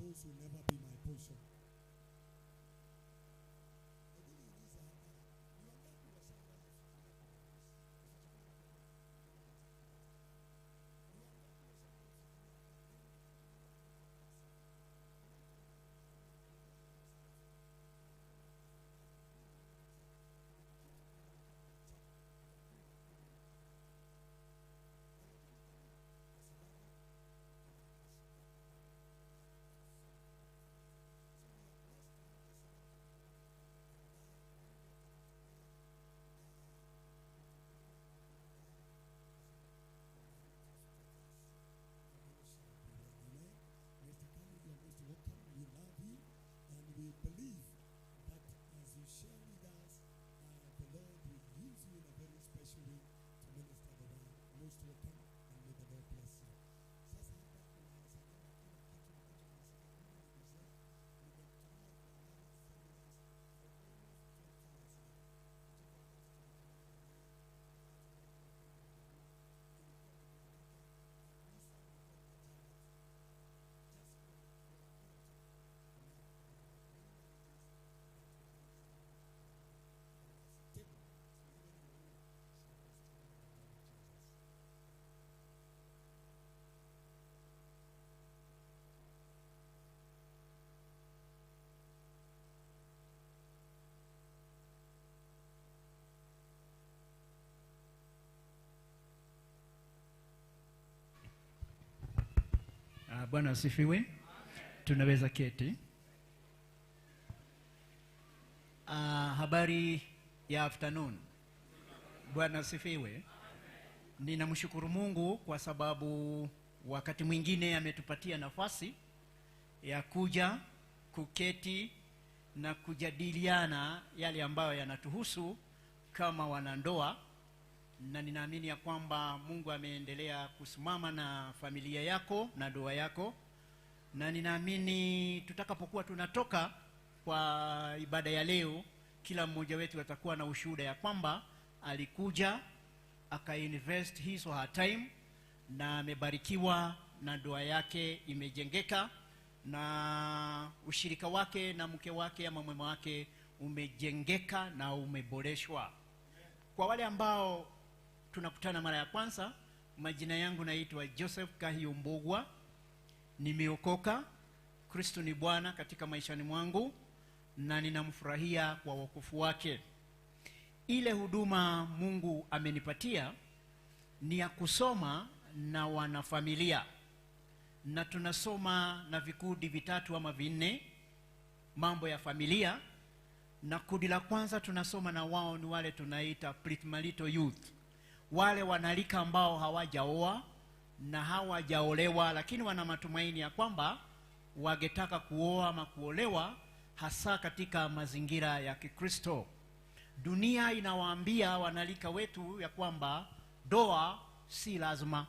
those will never be my portion. We believe that as you share with us, the Lord will use you in a very special way to minister the word. Most welcome, and may the Lord bless you. Bwana asifiwe. Tunaweza keti. Habari ya afternoon. Bwana asifiwe. Ninamshukuru Mungu kwa sababu wakati mwingine ametupatia nafasi ya kuja kuketi na kujadiliana yale ambayo yanatuhusu kama wanandoa, na ninaamini ya kwamba Mungu ameendelea kusimama na familia yako na ndoa yako, na ninaamini tutakapokuwa tunatoka kwa ibada ya leo, kila mmoja wetu atakuwa na ushuhuda ya kwamba alikuja aka-invest his or her time na amebarikiwa na ndoa yake imejengeka, na ushirika wake na mke wake ama mume wake umejengeka na umeboreshwa. Kwa wale ambao tunakutana mara ya kwanza, majina yangu naitwa Joseph Kahio Mbogwa. Nimeokoka, Kristo ni Bwana katika maishani mwangu, na ninamfurahia kwa wokovu wake. Ile huduma Mungu amenipatia ni ya kusoma na wanafamilia, na tunasoma na vikundi vitatu ama vinne mambo ya familia. Na kundi la kwanza tunasoma na wao ni wale tunaita pre-marital youth, wale wanalika ambao hawajaoa na hawajaolewa, lakini wana matumaini ya kwamba wangetaka kuoa ama kuolewa, hasa katika mazingira ya Kikristo. Dunia inawaambia wanalika wetu ya kwamba doa si lazima,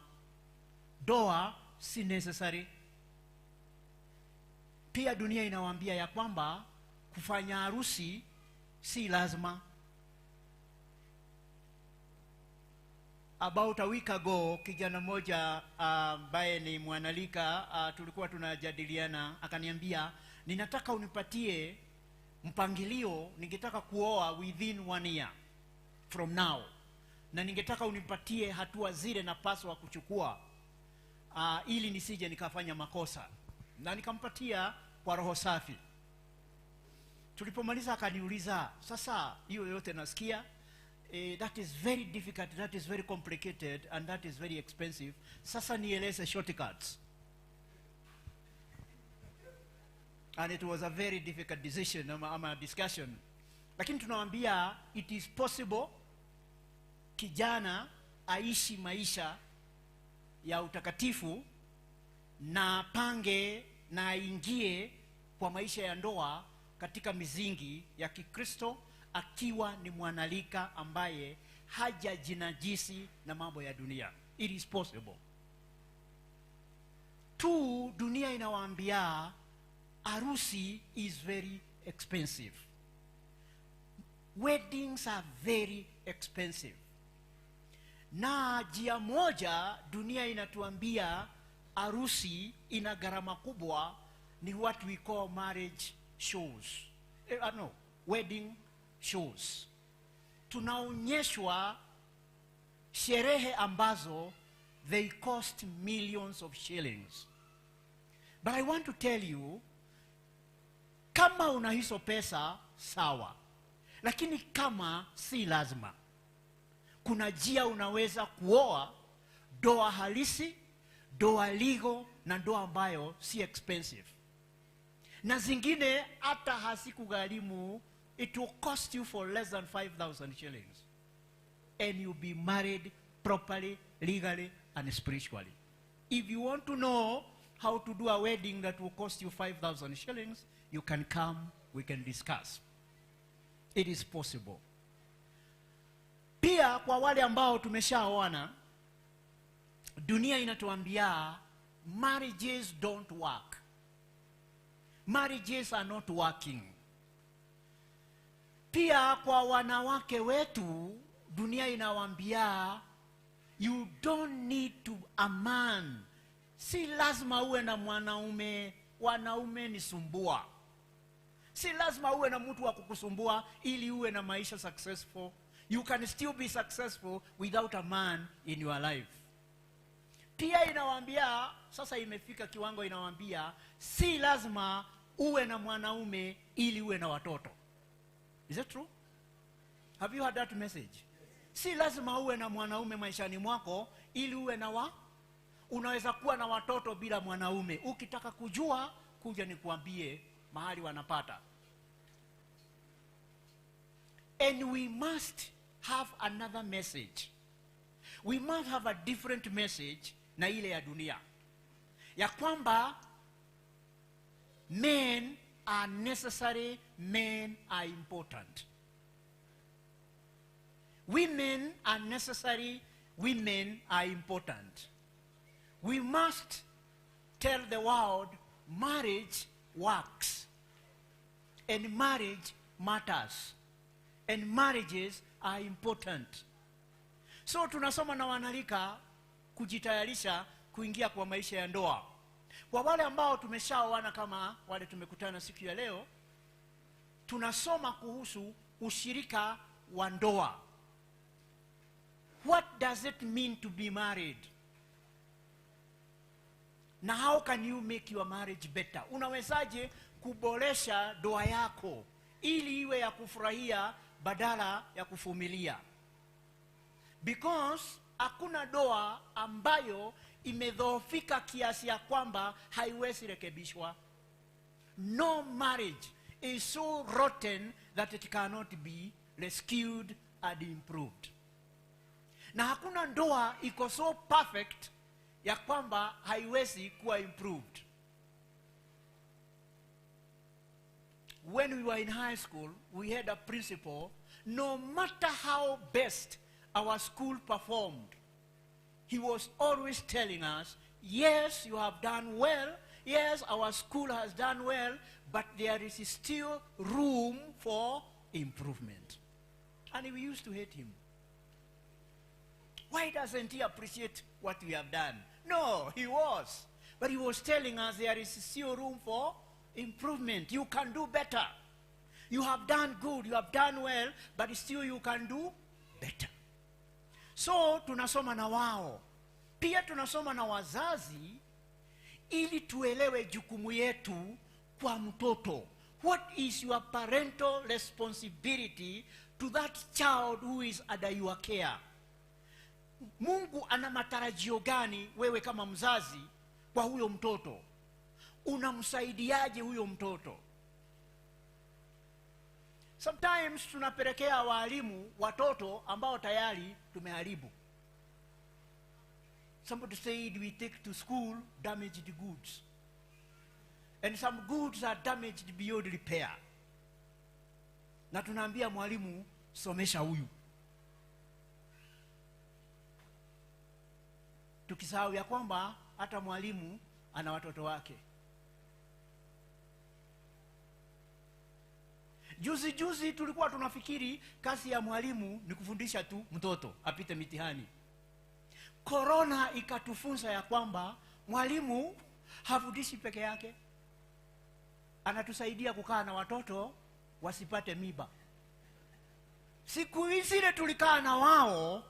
doa si necessary. Pia dunia inawaambia ya kwamba kufanya harusi si lazima. About a week ago, kijana moja ambaye ni mwanalika, tulikuwa tunajadiliana, akaniambia, ninataka unipatie mpangilio, ningetaka kuoa within 1 year from now, na ningetaka unipatie hatua zile napaswa kuchukua ili nisije nikafanya makosa. Na nikampatia kwa roho safi. Tulipomaliza akaniuliza, sasa hiyo yote nasikia, that is very difficult, that is very complicated, and that is very expensive. Sasa nieleze shortcuts. And it was a very difficult decision ama discussion. Lakini tunawaambia it is possible kijana aishi maisha ya utakatifu na pange na aingie kwa maisha ya ndoa katika mizingi ya Kikristo, akiwa ni mwanalika ambaye hajajinajisi na mambo ya dunia. It is possible. Tu, dunia inawaambia harusi is very expensive. Weddings are very expensive. Na njia moja dunia inatuambia harusi ina gharama kubwa ni what we call marriage shows. No, wedding shows. Tunaonyeshwa sherehe ambazo they cost millions of shillings. But I want to tell you, kama una hizo pesa sawa, lakini kama si lazima, kuna njia unaweza kuoa doa halisi, doa legal, na doa ambayo si expensive. Na zingine hata hasikugharimu, it will cost you for less than 5,000 shillings. And you'll be married properly, legally, and spiritually. If you want to know how to do a wedding that will cost you 5,000 shillings, you can come, we can discuss. It is possible. Pia kwa wale ambao tumeshaoana, dunia inatuambia marriages don't work. Marriages are not working. Pia kwa wanawake wetu, dunia inawaambia you don't need to a man. Si lazima uwe na mwanaume, wanaume ni sumbua. Si lazima uwe na mtu wa kukusumbua ili uwe na maisha successful. You can still be successful without a man in your life. Pia inawaambia, sasa imefika kiwango inawaambia, si lazima uwe na mwanaume ili uwe na watoto. Is that true? Have you heard that message? Si lazima uwe na mwanaume maishani mwako ili uwe na unaweza kuwa na watoto bila mwanaume. Ukitaka kujua, kuja nikuambie mahali wanapata. And we must have another message. We must have a different message na ile ya dunia. Ya kwamba men are necessary, men are important. Women are necessary, women are important. We must tell the world marriage works. And marriage matters. And marriages are important. So tunasoma na wanalika kujitayarisha kuingia kwa maisha ya ndoa. Kwa wale ambao tumeshaoana kama wale tumekutana siku ya leo, tunasoma kuhusu ushirika wa ndoa. What does it mean to be married? Na how can you make your marriage better? Unawezaje kuboresha ndoa yako ili iwe ya kufurahia badala ya kuvumilia? Because hakuna ndoa ambayo imedhoofika kiasi ya kwamba haiwezi rekebishwa. No marriage is so rotten that it cannot be rescued and improved. Na hakuna ndoa iko so perfect ya kwamba haiwezi kuwa improved. When we were in high school, we had a principal, no matter how best our school performed, he was always telling us, yes, you have done well, yes, our school has done well, but there is still room for improvement. And we used to hate him. Why doesn't he appreciate what we have done? No, he was. But he was telling us there is still room for improvement. You can do better. You have done good, you have done well, but still you can do better. So tunasoma na wao. Pia tunasoma na wazazi ili tuelewe jukumu yetu kwa mtoto. What is your parental responsibility to that child who is under your care? Mungu ana matarajio gani wewe kama mzazi kwa huyo mtoto? Unamsaidiaje huyo mtoto? Sometimes tunapelekea walimu watoto ambao tayari tumeharibu. Somebody said we take to school damaged goods. And some goods are damaged beyond repair. Na tunaambia mwalimu, somesha huyu. Tukisahau ya kwamba hata mwalimu ana watoto wake. Juzi tulikuwa tunafikiri kazi ya mwalimu ni kufundisha tu mtoto apite mitihani. Corona ikatufunza ya kwamba mwalimu hafundishi peke yake. anatusaidia kukaa na watoto wasipate miba. Siku zile tulikaa na wao,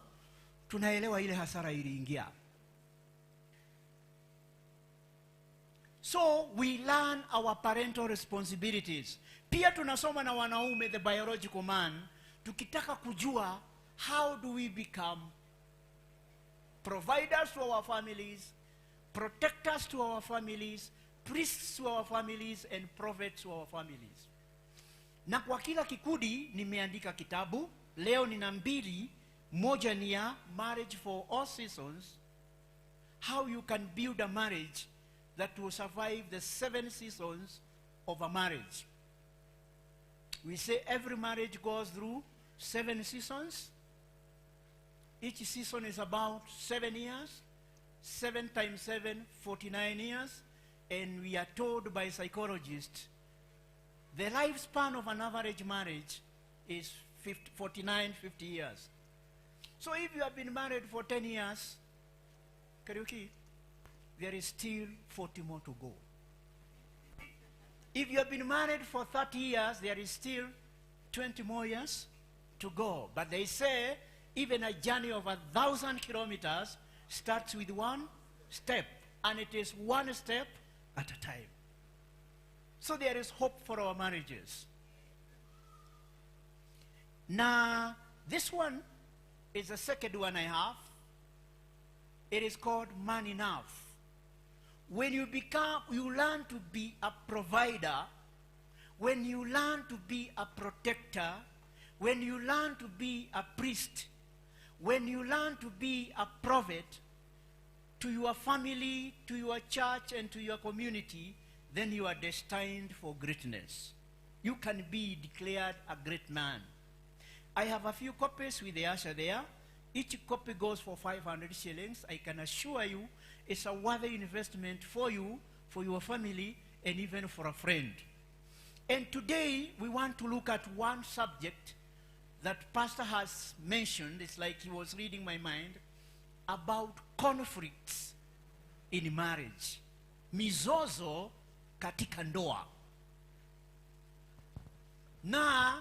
tunaelewa ile hasara iliingia. So we learn our parental responsibilities. Pia tunasoma na wanaume, the biological man, tukitaka kujua how do we become providers to our families, protectors to our families, priests to our families, and prophets to our families. Na kwa kila kikundi nimeandika kitabu. Leo nina 2. Moja ni ya marriage for all seasons, how you can build a marriage that will survive the 7 seasons of a marriage. We say every marriage goes through 7 seasons. Each season is about 7 years. 7 times 7, 49 years. And we are told by psychologists, the lifespan of an average marriage is 49, 50 years. So if you have been married for 10 years, karaoke, there is still 40 more to go. If you have been married for 30 years, there is still 20 more years to go. But they say even a journey of 1,000 kilometers starts with 1 step, and it is 1 step at a time. So there is hope for our marriages. Now, this one is the second one I have. It is called Man Enough. When you learn to be a provider, when you learn to be a protector, when you learn to be a priest, when you learn to be a prophet to your family, to your church, and to your community, then you are destined for greatness. You can be declared a great man. I have a few copies with the usher there. Each copy goes for 500 shillings. I can assure you it's a worthy investment for you, for your family, and even for a friend. And today we want to look at one subject that Pastor has mentioned. It's like he was reading my mind, about conflicts in marriage. Mizozo katika ndoa. Na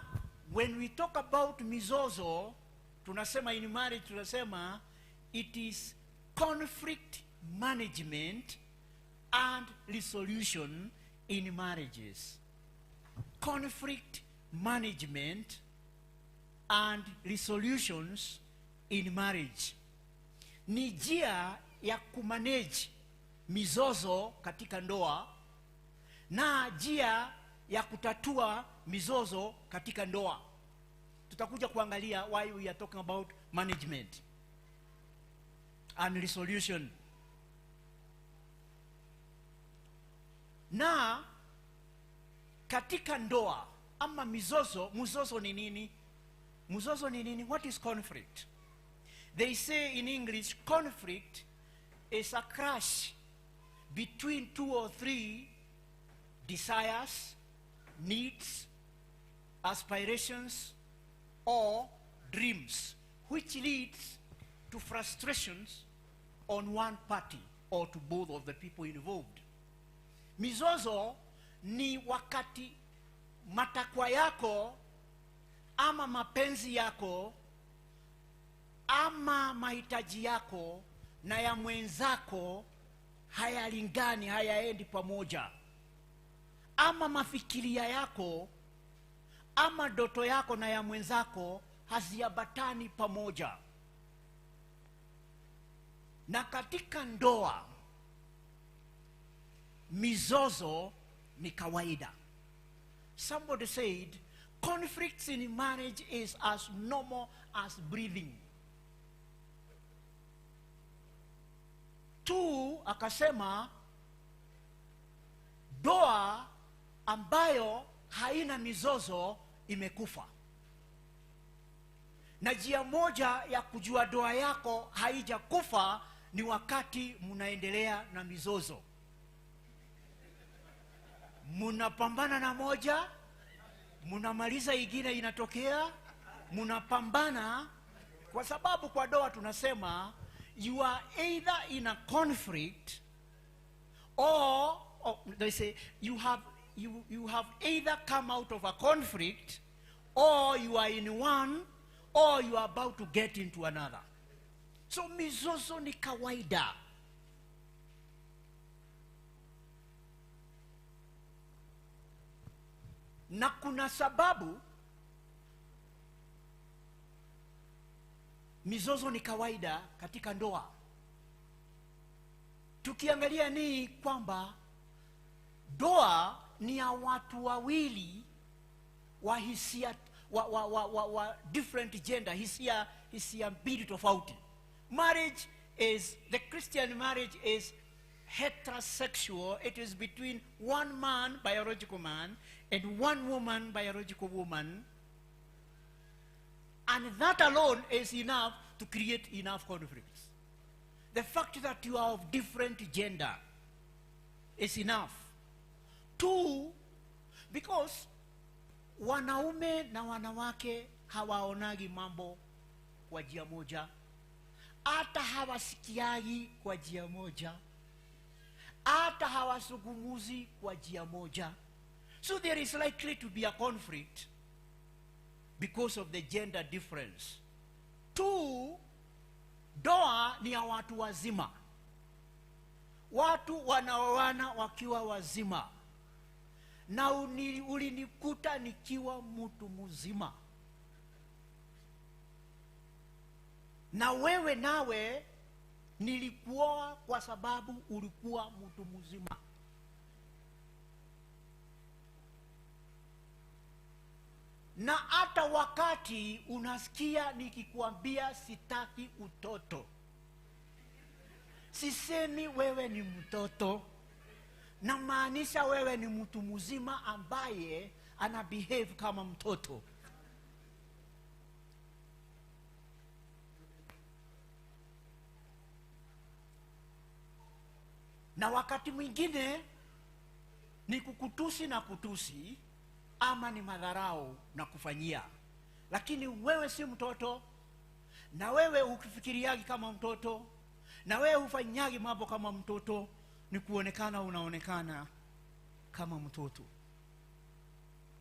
when we talk about mizozo, tunasema in marriage, tunasema it is conflict management and resolution in marriages. Conflict management and resolutions in marriage. Ni njia ya kumanage mizozo katika ndoa na njia ya kutatua mizozo katika ndoa. Tutakuja kuangalia why we are talking about management and resolution. Na katika ndoa ama mizozo ni nini? Mzozo ni nini? What is conflict? They say in English, conflict is a clash between 2 or 3 desires, needs, aspirations, or dreams, which leads to frustrations on one party or to both of the people involved. Mizozo ni wakati matakwa yako ama mapenzi yako ama mahitaji yako na ya mwenzako hayalingani, hayaendi pamoja. Ama mafikiria yako ama ndoto yako na ya mwenzako haziambatani pamoja. Na katika ndoa mizozo ni kawaida. Somebody said conflicts in marriage is as normal as breathing. Tu akasema ndoa ambayo haina mizozo imekufa. Na njia moja ya kujua ndoa yako haijakufa ni wakati mnaendelea na mizozo. Mnapambana na moja, mnamaliza ingine inatokea, mnapambana, kwa sababu kwa ndoa tunasema you are either in a conflict or they say you you have either come out of a conflict, or you are in one, or you are about to get into another. So mizozo ni kawaida. Na kuna sababu mizozo ni kawaida katika ndoa. Tukiangalia ni kwamba ndoa ni ya watu wawili wa hisia wa different gender, hisia mbili tofauti. Marriage is, the Christian marriage is heterosexual. It is between one man, biological man, and one woman, biological woman. And that alone is enough to create enough conflicts. The fact that you are of different gender is enough. Two, because wanaume na wanawake hawaonagi mambo kwa njia moja, hata hawasikiagi kwa njia moja, hata hawasungumuzi kwa njia moja. So there is likely to be a conflict because of the gender difference. Two, ndoa ni ya watu wazima. Watu wanaoana wakiwa wazima. Na ulinikuta nikiwa mtu mzima. Na wewe nawe nilikuoa kwa sababu ulikuwa mtu mzima. Na hata wakati unasikia nikikuambia sitaki utoto, sisemi wewe ni mtoto, na maanisha wewe ni mtu mzima ambaye ana behave kama mtoto. Na wakati mwingine ni kukutusi na kutusi, ama ni madharau na kufanyia. Lakini wewe si mtoto, na wewe ukifikiriagi kama mtoto, na wewe ufanyagi mambo kama mtoto, ni kuonekana unaonekana kama mtoto.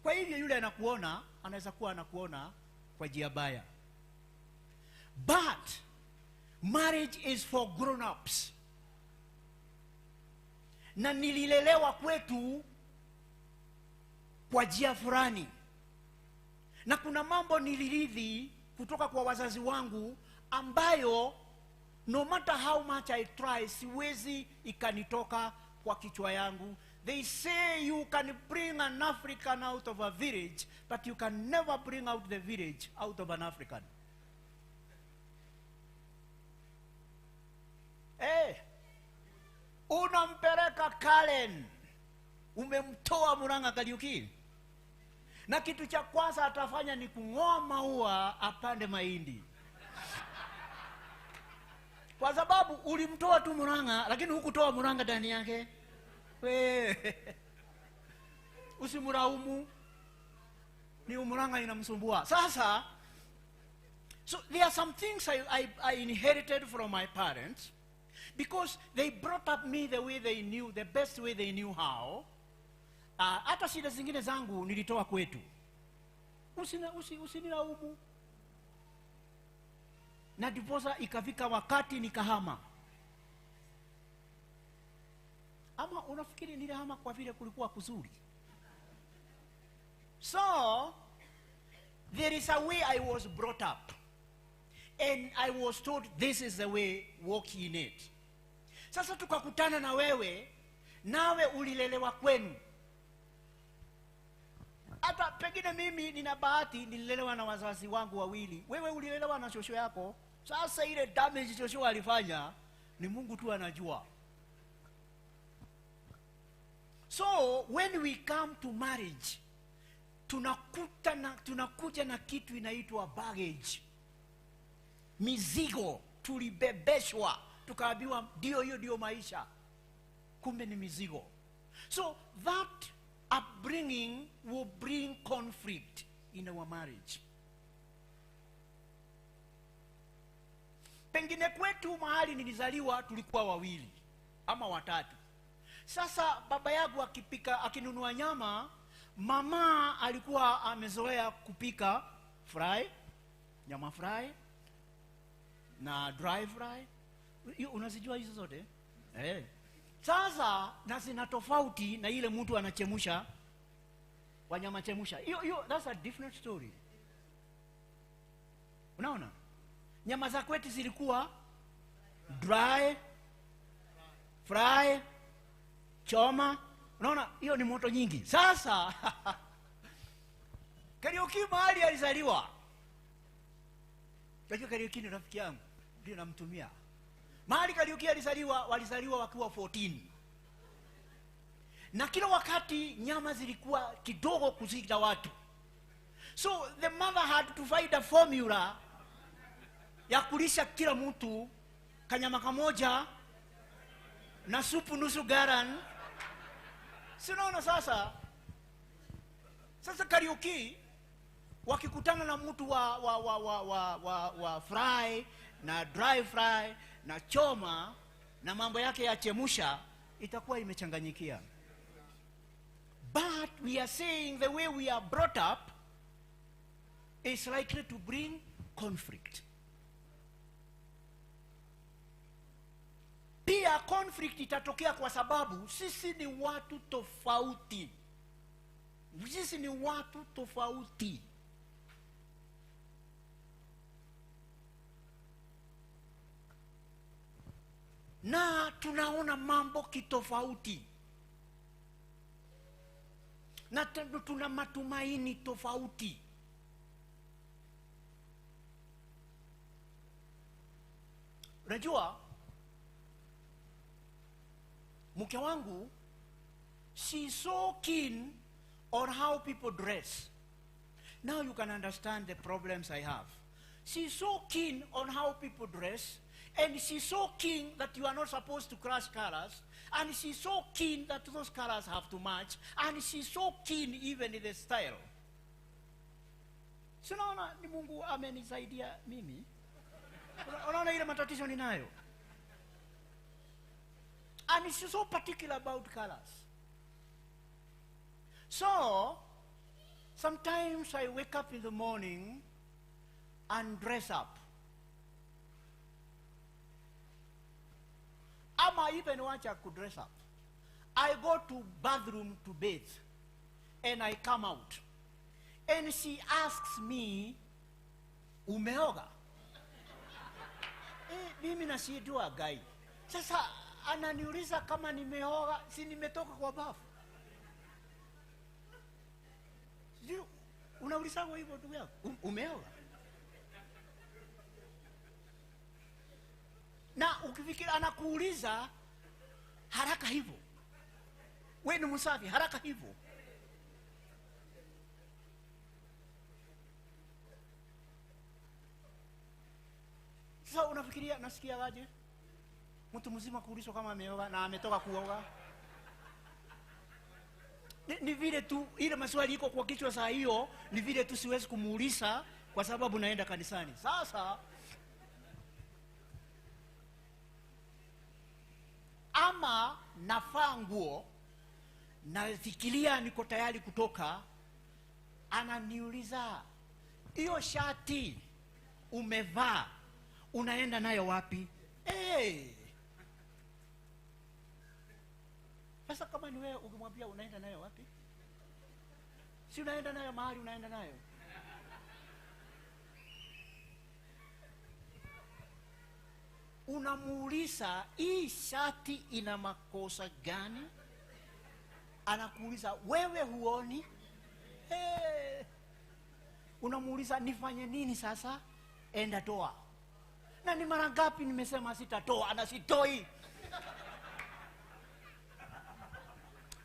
Kwa hivyo yule anakuona, anaweza kuwa anakuona kwa njia baya. But marriage is for grown-ups. Na nililelewa kwetu kwa njia fulani. Na kuna mambo nilirithi kutoka kwa wazazi wangu ambayo no matter how much I try, siwezi ikanitoka kwa kichwa yangu. They say you can bring an African out of a village, but you can never bring out the village out of an African. Unampeleka Kalen, umemtoa Murang'a Kariuki, na kitu cha kwanza atafanya ni kung'oa maua apande mahindi. Kwa sababu ulimtoa tu Murang'a, lakini hukutoa Murang'a ndani yake. Usimuraumu, ni Murang'a inamsumbua. Sasa, so there are some things I inherited from my parents, because they brought up me the way they knew, the best way they knew how. Hata shida zingine zangu nilitoa kwetu. Usinilaumu. Na diposa ikafika wakati nikahama. Ama unafikiri nilihama kwa vile kulikuwa kuzuri? So, there is a way I was brought up. And I was told this is the way, walk in it. Sasa tukakutana na wewe, nawe ulilelewa kwenu. Hata pengine mimi nina bahati nililelewa na wazazi wangu wawili. Wewe ulilelewa na shosho yako. Sasa ile damage shosho alifanya ni Mungu tu anajua. So when we come to marriage, tunakuja na kitu inaitwa baggage. Mizigo tulibebeshwa, tukaambiwa ndio hiyo ndio maisha. Kumbe ni mizigo. So that upbringing will bring conflict in our marriage. Pengine kwetu mahali nilizaliwa tulikuwa wawili ama watatu. Sasa baba yangu akipika, akinunua nyama, mama alikuwa amezoea kupika fry, nyama fry na dry fry. Unazijua hizo zote? Sasa na zina tofauti na ile mtu anachemusha wanyama chemusha. That's a different story. Unaona? Nyama za kwetu zilikuwa dry, fry, choma. Unaona? Hiyo ni moto nyingi. Sasa Kariuki mahali alizaliwa. Unajua Kariuki ni rafiki yangu, ndio namtumia. Mahali Kariuki alizaliwa, walizaliwa wakiwa 14. Na kila wakati nyama zilikuwa kidogo kuzidi watu. So the mother had to find a formula ya kulisha kila mtu kanyama kamoja na supu nusu garan. Sinaona sasa Kariuki wakikutana na mtu wa fry na dry fry na choma na mambo yake ya chemusha, itakuwa imechanganyikia. But we are saying the way we are brought up is likely to bring conflict. Pia conflict itatokea kwa sababu sisi ni watu tofauti. Sisi ni watu tofauti. Na tunaona mambo kitofauti. Na tuna matumaini tofauti. Unajua, mke wangu, she's so keen on how people dress. Now you can understand the problems I have. She's so keen on how people dress, and she's so keen that you are not supposed to crush colors, and she's so keen that those colors have to match, and she's so keen even in the style. Sinaona ni Mungu amenisaidia mimi. Unaona ile matatizo ninayo. And she's so particular about colors. So, sometimes I wake up in the morning and dress up. Ama even want to dress up. I go to bathroom to bathe. And I come out. And she asks me, umeoga? Mimi nasijua guy. Sasa ananiuliza kama nimeoga, si nimetoka kwa bafu. Unauliza hivyo ndugu yako? Umeoga? Na ukifikiri anakuuliza haraka hivyo. Wewe ni msafi haraka hivyo. Sasa unafikiria nasikia aje? Mtu mzima kuulizwa kama ameoga na ametoka kuoga. Ni vile tu ile maswali iko kwa kichwa saa hiyo, ni vile tu siwezi kumuuliza kwa sababu naenda kanisani. Sasa ama nafaa nguo nafikiria niko tayari kutoka, ananiuliza hiyo shati umevaa unaenda nayo wapi? Sasa kama ni wewe ukimwambia unaenda nayo wapi? Si unaenda nayo mahali unaenda nayo. Unamuuliza hii shati ina makosa gani? Anakuuliza wewe huoni? Unamuuliza nifanye nini sasa? Enda toa. Na ni mara ngapi nimesema sitatoa, anasitoi.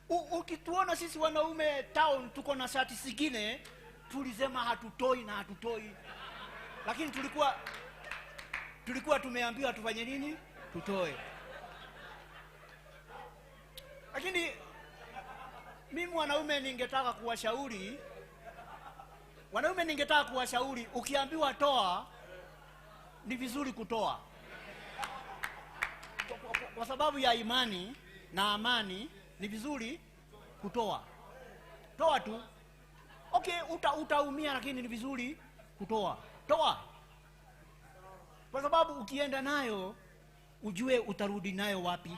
Ukituona sisi wanaume town tuko na shati zingine, tulisema hatutoi na hatutoi. Lakini tulikuwa tumeambiwa tufanye nini? Tutoe. Lakini mimi wanaume ningetaka kuwashauri, ukiambiwa toa ni vizuri kutoa. Kwa sababu ya imani, na amani, ni vizuri kutoa. Toa tu. Okay, utaumia lakini ni vizuri kutoa. Toa. Kwa sababu ukienda nayo ujue utarudi nayo wapi.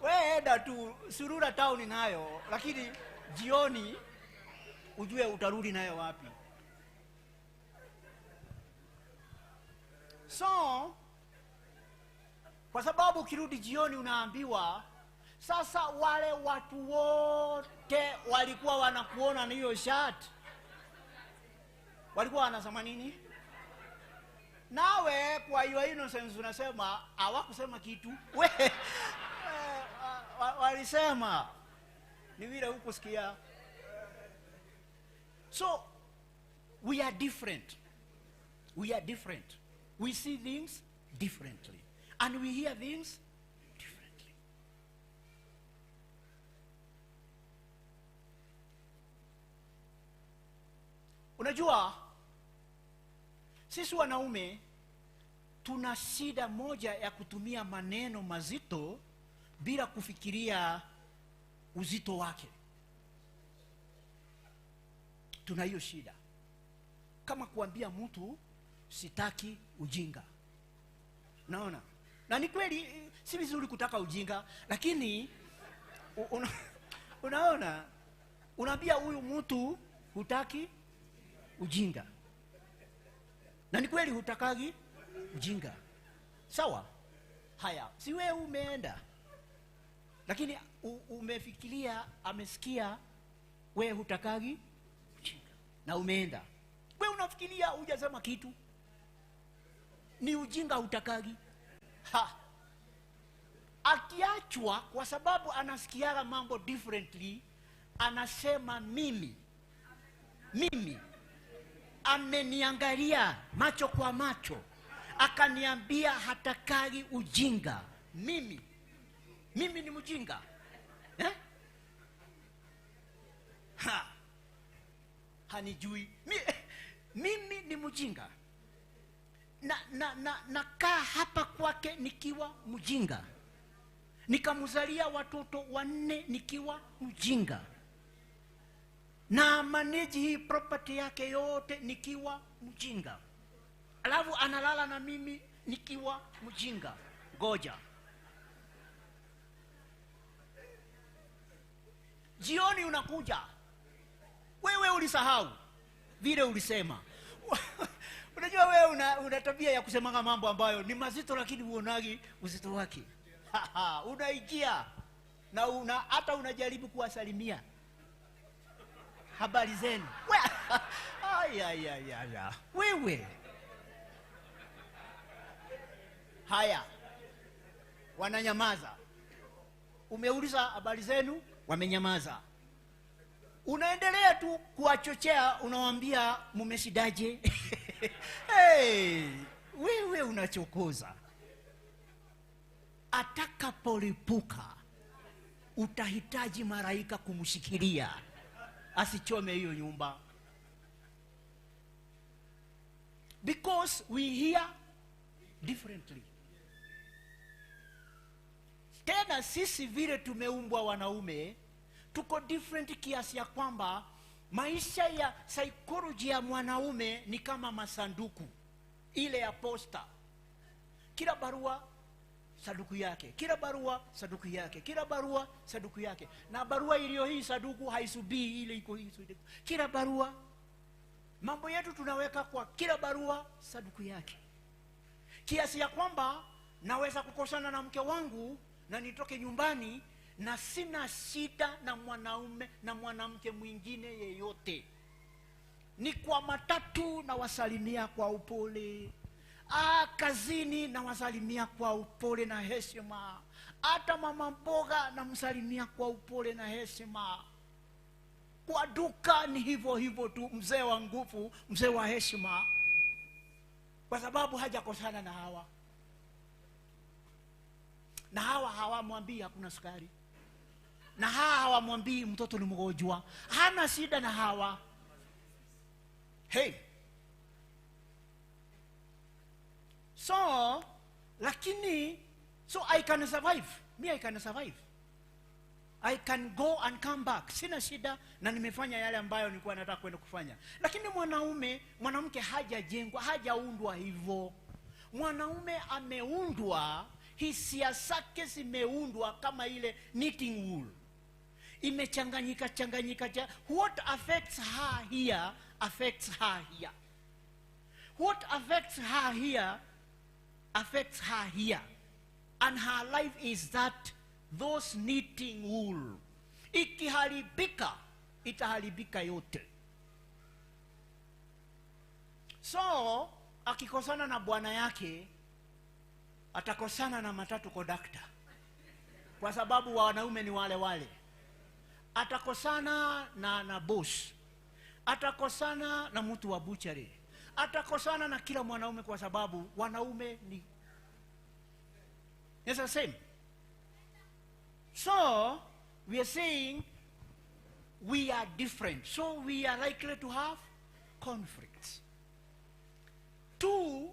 We enda tu surura town nayo, lakini jioni ujue utarudi nayo wapi. So kwa sababu ukirudi jioni unaambiwa sasa wale watu wote walikuwa wanakuona na hiyo shirt, walikuwa wanasema nini? Nawe kwa hiyo innocence unasema hawakusema kitu. Walisema ni vile hukusikia. So we are different. We are different. We see things differently and we hear things differently. Unajua sisi wanaume tuna shida moja ya kutumia maneno mazito bila kufikiria uzito wake. Tuna hiyo shida. Kama kuambia mtu sitaki ujinga. Naona. Na ni kweli si vizuri kutaka ujinga, lakini unaona unaambia huyu mtu hutaki ujinga. Na ni kweli hutakagi ujinga. Sawa? Haya, si wewe umeenda. Lakini umefikiria, amesikia wewe hutakagi ujinga na umeenda. Wewe unafikiria hujasema kitu. Ni ujinga hutakagi. Akiachwa kwa sababu anasikiaga mambo differently, anasema mimi ameniangalia macho kwa macho, akaniambia hatakagi ujinga. Mimi ni mjinga. Hanijui. Mimi ni mjinga. Nakaa hapa kwake nikiwa mjinga. Nikamzalia watoto 4 nikiwa mjinga. Na manage hii property yake yote nikiwa mjinga. Alafu analala na mimi nikiwa mjinga. Ngoja. Jioni unakuja. Wewe ulisahau vile ulisema. Unajua wewe una tabia ya kusema mambo ambayo ni mazito lakini uonagi uzito wake. Unaingia na hata unajaribu kuwasalimia. Habari zenu. Wewe. Haya. Wananyamaza. Umeuliza habari zenu, wamenyamaza. Unaendelea tu kuwachochea, unawaambia mumeshidaje? Hey, wewe unachokoza. Atakapolipuka utahitaji malaika kumshikilia asichome hiyo nyumba. Because we hear differently. Tena sisi vile tumeumbwa wanaume tuko different kiasi ya kwamba maisha ya psychology ya mwanaume ni kama masanduku ile ya posta. Kila barua sanduku yake, kila barua sanduku yake, kila barua sanduku yake. Na barua iliyo hii sanduku haisubii ile iko hii sanduku. Kila barua, mambo yetu tunaweka kwa kila barua sanduku yake. Kiasi ya kwamba naweza kukosana na mke wangu na nitoke nyumbani na sina shida na mwanaume na mwanamke mwingine yeyote. Ni kwa matatu na wasalimia kwa upole. Kazini na wasalimia kwa upole na heshima. Hata mama mboga na msalimia kwa upole na heshima. Kwa duka ni hivyo tu, mzee wa nguvu, mzee wa heshima. Kwa sababu hajakosana na Hawa. Na Hawa hawamwambii hakuna sukari. Na hawamwambii mtoto ni mgonjwa. Hana shida na Hawa. Hey. So, lakini So I can survive. I can survive. I can go and come back. Sina shida na nimefanya yale ambayo nilikuwa nataka kwenda kufanya. Lakini mwanamke hajajengwa, hajaundwa hivyo. Mwanaume ameundwa, hisia zake zimeundwa kama ile knitting wool. Imechanganyika. What affects her here affects her here. What affects her here affects her here. And her life is that those knitting wool. Ikiharibika, itaharibika yote. So, akikosana na bwana yake, atakosana na matatu kondakta. Kwa sababu wanaume ni wale. Atakosana na boss. Atakosana na mtu wa butchery. Atakosana na kila mwanaume kwa sababu wanaume ni... It's the same. So, we are saying we are different. So, we are likely to have conflicts. 2,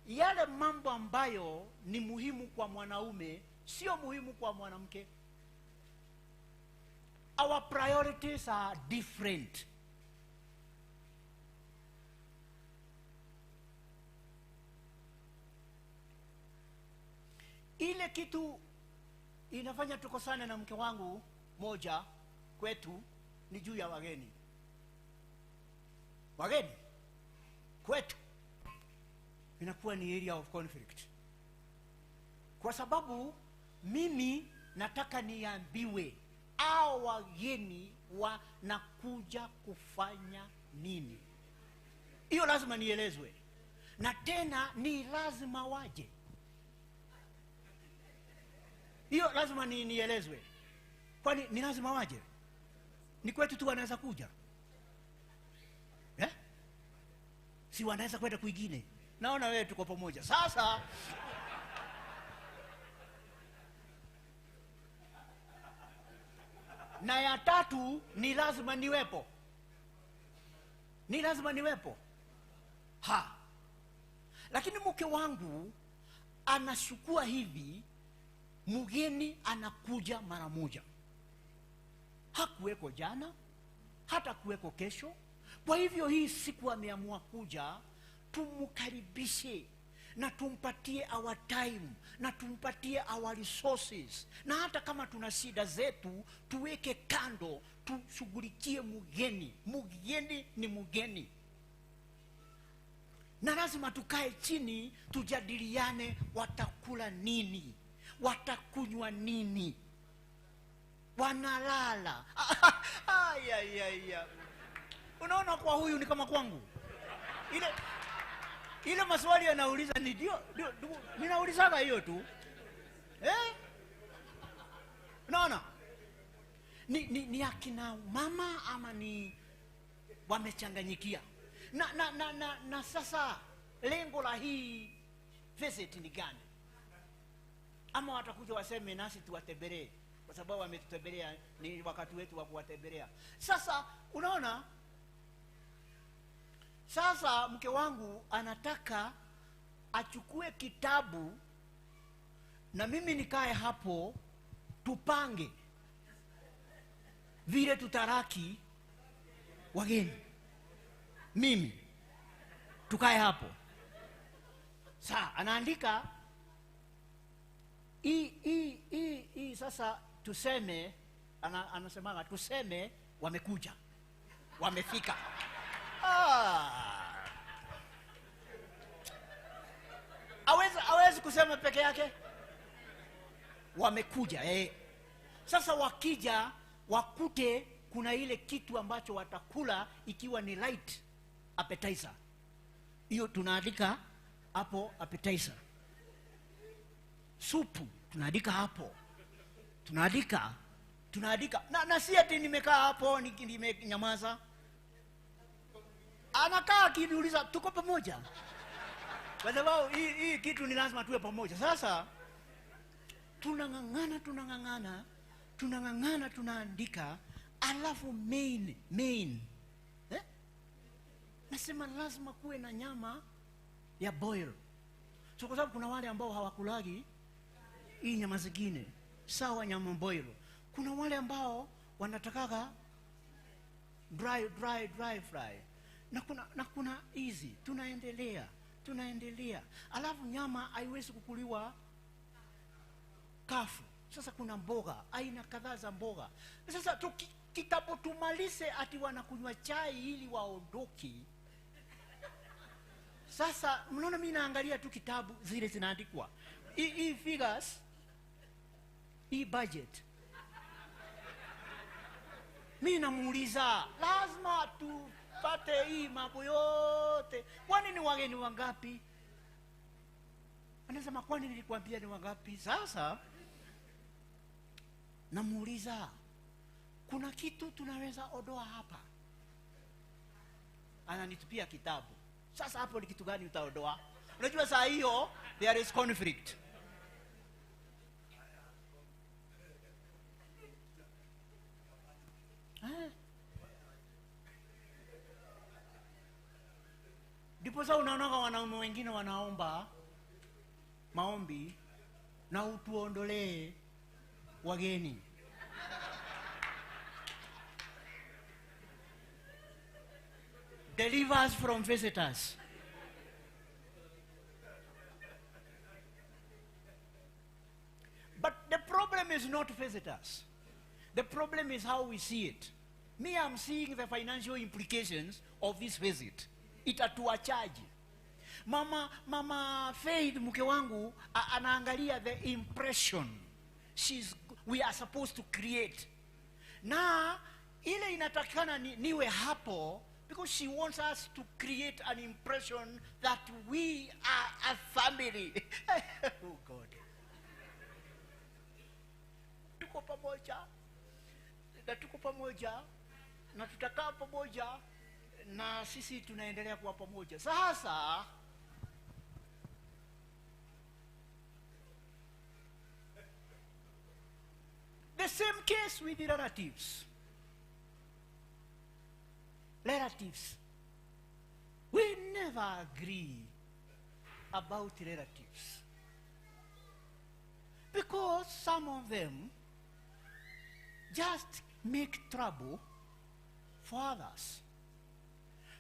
yale mambo ambayo ni muhimu kwa mwanaume, sio muhimu kwa mwanamke. Our priorities are different. Ile kitu inafanya tukosane na mke wangu moja kwetu ni juu ya wageni. Wageni kwetu inakuwa ni area of conflict. Kwa sababu mimi nataka niambiwe hao wageni wanakuja kufanya nini. Hiyo lazima nielezwe. Na tena ni lazima waje. Hiyo lazima nielezwe. Kwani ni lazima waje? Ni kwetu tu wanaweza kuja? Si wanaweza kwenda kwingine? Naona wewe tuko pamoja. Sasa na ya 3 ni lazima niwepo. Ni lazima niwepo. Lakini mke wangu anashukua hivi, mgeni anakuja mara moja. Hakuweko jana, hata kuweko kesho. Kwa hivyo hii siku ameamua kuja, tumkaribishe na tumpatie our time na tumpatie our resources. Na hata kama tuna shida zetu, tuweke kando, tushughulikie mgeni. Mgeni ni mgeni. Na lazima tukae chini, tujadiliane watakula nini, watakunywa nini, wanalala. Unaona kwa huyu ni kama kwangu. Ile maswali yanauliza ni ndio ninaulizaga hiyo tu. Unaona? Ni akina mama ama ni wamechanganyikia. Na sasa lengo la hii visit ni gani? Ama watakuja waseme nasi tuwatembelee kwa sababu wametutembelea, ni wakati wetu wa kuwatembelea. Sasa unaona, sasa mke wangu anataka achukue kitabu na mimi nikae hapo, tupange vile tutaraki wageni. Mimi tukae hapo. Sasa anaandika sasa tuseme, anasema tuseme wamekuja, wamefika. Hawezi kusema peke yake wamekuja. Sasa wakija wakute kuna ile kitu ambacho watakula, ikiwa ni light appetizer, hiyo tunaandika hapo appetizer. Supu tunaandika hapo, tunaandika na si ati nimekaa hapo nimenyamaza. Anakaa akiniuliza tuko pamoja, kwa sababu hii kitu ni lazima tuwe pamoja. Sasa tunangangana tunaandika, alafu main nasema lazima kuwe na nyama ya boil. So kwa sababu kuna wale ambao hawakulagi hii nyama zingine sawa, nyama boilo. Kuna wale ambao wanatakaga dry fry, na kuna easy. Tunaendelea, alafu nyama haiwezi kukuliwa kafu. Sasa kuna mboga, aina kadhaa za mboga. Sasa kitabu tumalize ati wanakunywa chai ili waondoki. Sasa mnaona mimi naangalia tu kitabu zile zinaandikwa. Hii figures, hii budget. Mimi namuuliza, lazima tupate hii mambo yote. Kwani ni wageni wangapi? Anasema kwani nilikwambia ni wangapi? Sasa namuuliza, kuna kitu tunaweza odoa hapa? Ananitupia kitabu. Sasa hapo ni kitu gani utaodoa? Unajua saa hiyo there is conflict. Ndipo sasa unaona wanaume wengine wanaomba maombi na utuondolee wageni. Deliver us from visitors. But the problem is not visitors. The problem is how we see it. Me, I'm seeing the financial implications of this visit. Itatuachaji. Mama Faith mke wangu anaangalia the impression we are supposed to create. Na ile inatakikana niwe hapo, because she wants us to create an impression that we are a family. Oh God. Tuko pamoja na tutakaa pamoja na sisi tunaendelea kuwa pamoja. Sasa the same case with the relatives. We never agree about relatives, because some of them just make trouble for others.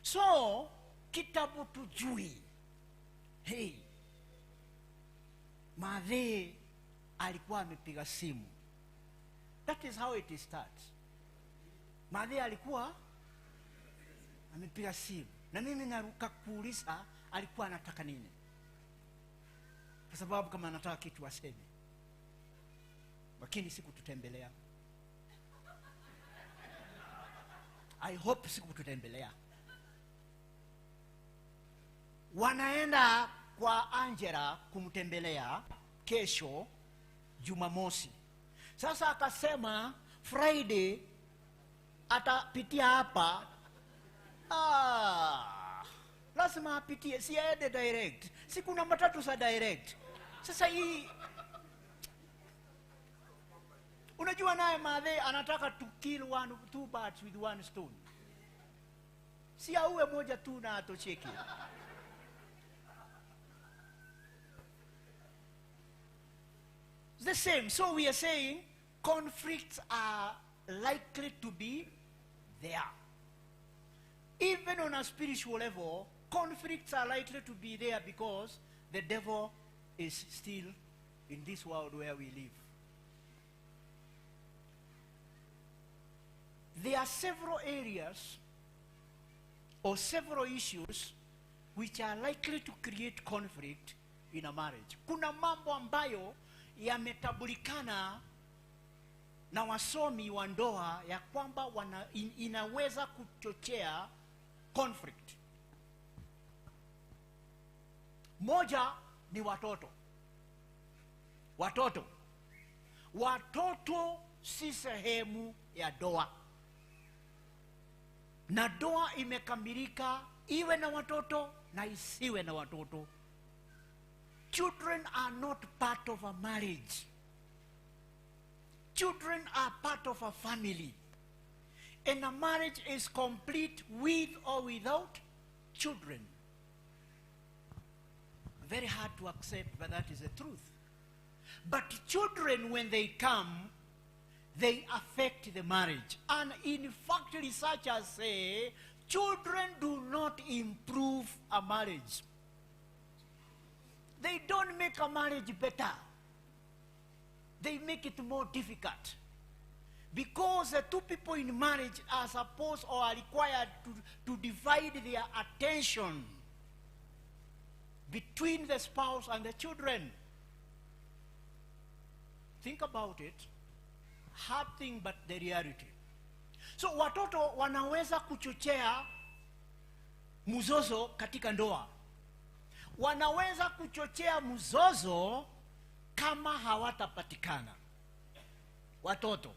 So kitabu tujui, hey, Madhe alikuwa amepiga simu. That is how it starts. Madhe alikuwa amepiga simu, na mimi naruka kuuliza alikuwa anataka nini, kwa sababu kama anataka kitu aseme. Lakini sikututembelea. I hope sikututembelea. Wanaenda kwa Angela kumtembelea kesho Jumamosi. Sasa akasema Friday atapitia hapa. Lazima apitie, si aende direct. Si kuna matatu za direct. Sasa hii unajua naye Madhe anataka to kill two birds with one stone. Si auwe moja tu na atocheke. The same. So we are saying conflicts are likely to be there. Even on a spiritual level, conflicts are likely to be there because the devil is still in this world where we live. There are several areas or several issues which are likely to create conflict in a marriage. Kuna mambo ambayo yametabulikana na wasomi wa ndoa ya kwamba inaweza kuchochea conflict. Moja ni watoto. Watoto si sehemu ya doa. Na doa imekamilika iwe na watoto na isiwe na watoto. Children are not part of a marriage. Children are part of a family. And a marriage is complete with or without children. Very hard to accept, but that is the truth. But children, when they come, they affect the marriage. And in fact, researchers say children do not improve a marriage. They don't make a marriage better. They make it more difficult. Because the two people in marriage are supposed or are required to divide their attention between the spouse and the children. Think about it. Hard thing, but the reality. So watoto wanaweza kuchochea mzozo katika ndoa. Wanaweza kuchochea mzozo kama hawatapatikana. Watoto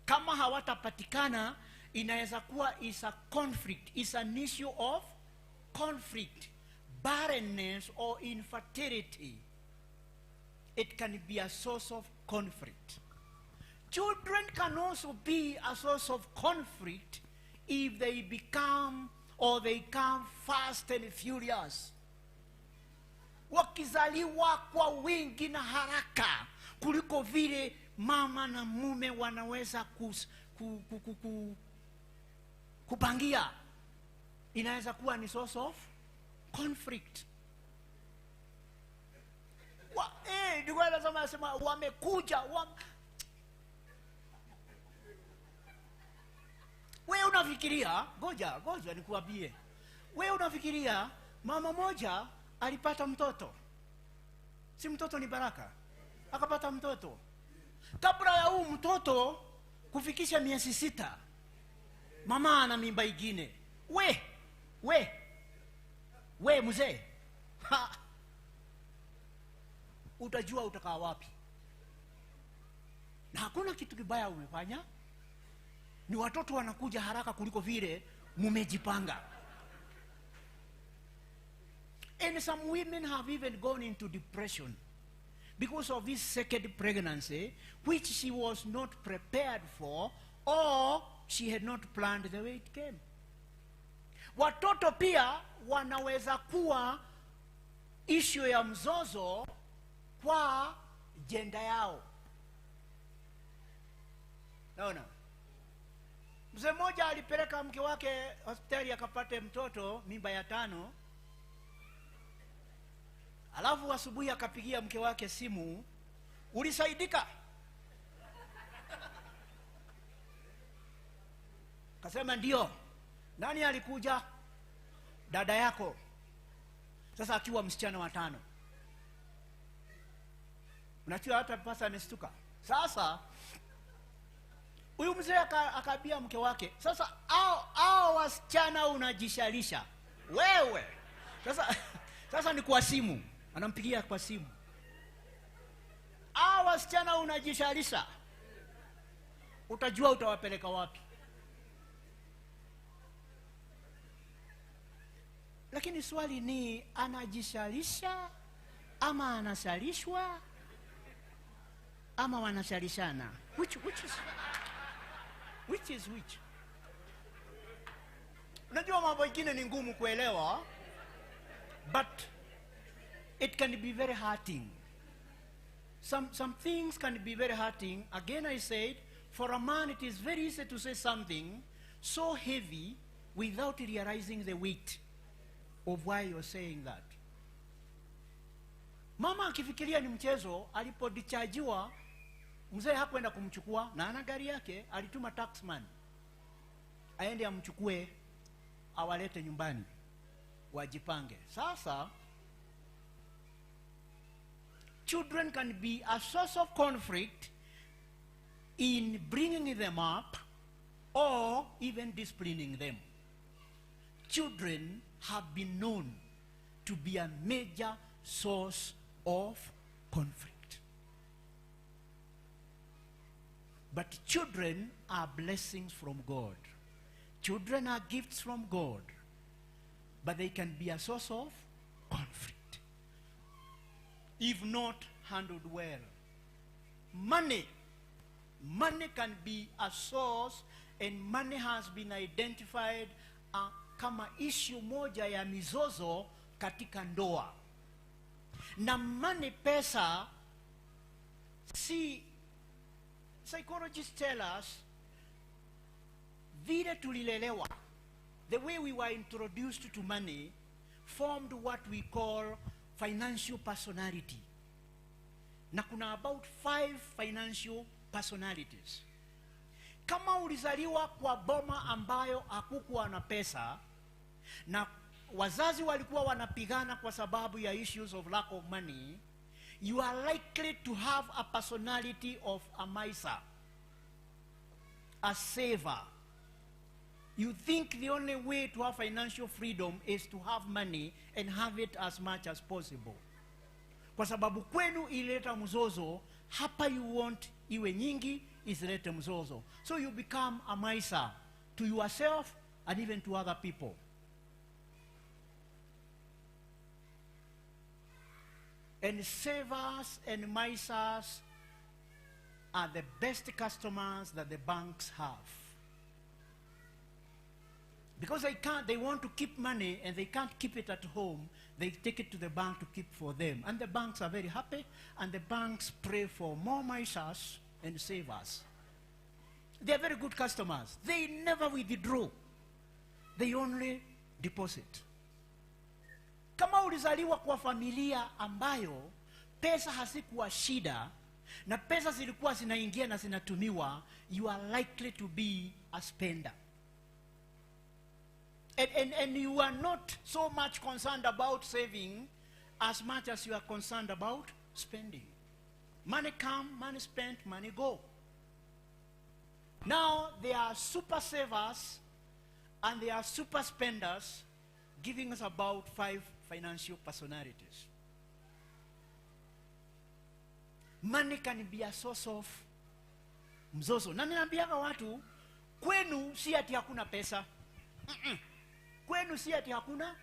kama hawatapatikana, inaweza kuwa is a conflict, is an issue of conflict, barrenness or infertility. It can be a source of conflict. Children can also be a source of conflict if they become or they come fast and furious. Wakizaliwa kwa wingi na haraka kuliko vile mama na mume wanaweza kupangia, inaweza kuwa ni source of conflict. Ndio nasema wamekuja wewe unafikiria, ngoja nikuambie. Wewe unafikiria mama moja alipata mtoto. Si mtoto ni baraka? Akapata mtoto. Kabla ya huu mtoto kufikisha miezi 6, mama ana mimba ingine. We mzee. Utajua utakaa wapi? Na hakuna kitu kibaya umefanya. Ni watoto wanakuja haraka kuliko vile mumejipanga. And some women have even gone into depression because of this second pregnancy, which she was not prepared for, or she had not planned the way it came. Watoto pia wanaweza kuwa issue ya mzozo kwa jenda yao. Naona mzee mmoja alipeleka mke wake hospitali akapate mtoto mimba ya 5. Alafu asubuhi akapigia mke wake simu, ulisaidika? Kasema ndio. Nani alikuja? Dada yako. Sasa akiwa msichana wa 5. Unachua hata pasa amestuka. Sasa huyu mzee akabia mke wake, sasa hao wasichana unajishalisha wewe. Sasa ni kwa simu, anampigia kwa simu. Hao wasichana unajishalisha, utajua utawapeleka wapi? Lakini swali ni, anajishalisha ama anasalishwa ama wanasalishana? Which is which? Unajua mambo mengine ni ngumu kuelewa, but it can be very hurting. Some things can be very hurting. Again I said, for a man it is very easy to say something so heavy without realizing the weight of why you're saying that. Mama akifikiria ni mchezo, alipodichajiwa mzee hakwenda kumchukua na ana gari yake, alituma taxman aende amchukue awalete nyumbani wajipange. Sasa children can be a source of conflict in bringing them up or even disciplining them. Children have been known to be a major source of conflict. But children are blessings from God. Children are gifts from God. But they can be a source of conflict if not handled well. Money can be a source, and money has been identified kama issue moja ya mizozo katika ndoa. Na money, pesa, See, psychologists tell us, vile tulilelewa, the way we were introduced to money, formed what we call financial personality. Na kuna about 5 financial personalities. Kama ulizaliwa kwa boma ambayo hakukuwa na pesa, na wazazi walikuwa wanapigana kwa sababu ya issues of lack of money, you are likely to have a personality of a miser, a saver. You think the only way to have financial freedom is to have money and have it as much as possible. Kwa sababu kwenu ileta mzozo, hapa you want iwe nyingi, isilete mzozo. So you become a miser to yourself and even to other people. And savers and misers are the best customers that the banks have. Because they want to keep money and they can't keep it at home, they take it to the bank to keep for them. And the banks are very happy, and the banks pray for more misers and savers. They are very good customers. They never withdraw. They only deposit. Kama ulizaliwa kwa familia ambayo pesa hasikuwa shida na pesa zilikuwa zinaingia na zinatumiwa, you are likely to be a spender. And you are not so much concerned about saving as much as you are concerned about spending. Money come, money spent, money go. Now there are super savers and there are super spenders, giving us about 5 financial personalities. Money can be a source of mzozo. Na ninaambianga watu, kwenu si ati hakuna pesa. Kwenu si ati hakuna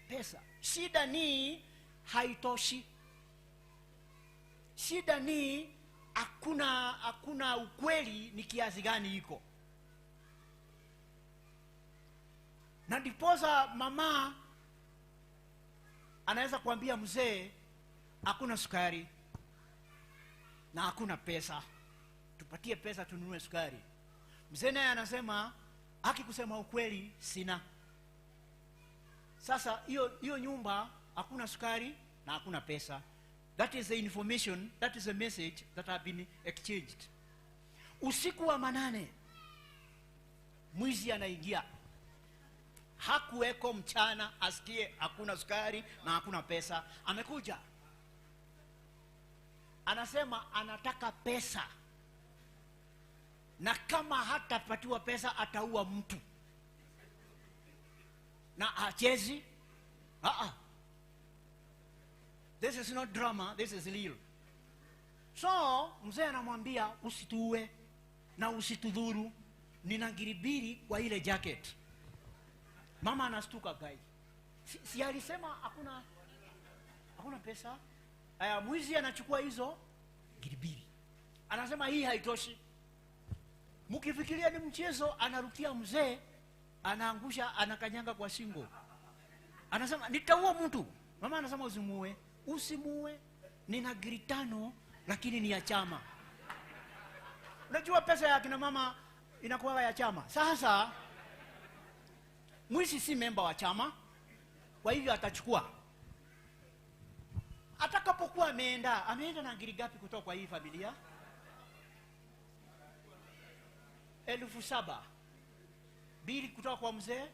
pesa. Shida ni haitoshi. Shida ni hakuna ukweli ni kiasi gani iko. Na ndiposa mama anaweza kuambia mzee, hakuna sukari na hakuna pesa, tupatie pesa tununue sukari. Mzee naye anasema, haki kusema ukweli sina. Sasa hiyo nyumba hakuna sukari na hakuna pesa. That is the information, that is the message that have been exchanged. Usiku wa manane, mwizi anaingia. Hakuweko mchana asikie hakuna sukari na hakuna pesa. Amekuja, anasema anataka pesa, na kama hatapatiwa pesa ataua mtu. Na hachezi. This is not drama, this is real. So mzee anamwambia, usituue na usitudhuru, nina giribiri kwa ile jacket. Mama anastuka, guy. Si alisema hakuna pesa? Aya, mwizi anachukua hizo giribiri. Anasema hii haitoshi. Mkifikiria ni mchezo, anarukia mzee, anaangusha, anakanyanga kwa shingo. Anasema nitaua mtu. Mama anasema usimuue. Usimuue. Nina giri 5 lakini ni ya chama. Unajua pesa ya kina mama inakuwa ya chama. Sasa mwizi si member wa chama, kwa hivyo atachukua. Atakapokuwa ameenda na giri gapi kutoka kwa hii familia? 7,000. 2 kutoka kwa mzee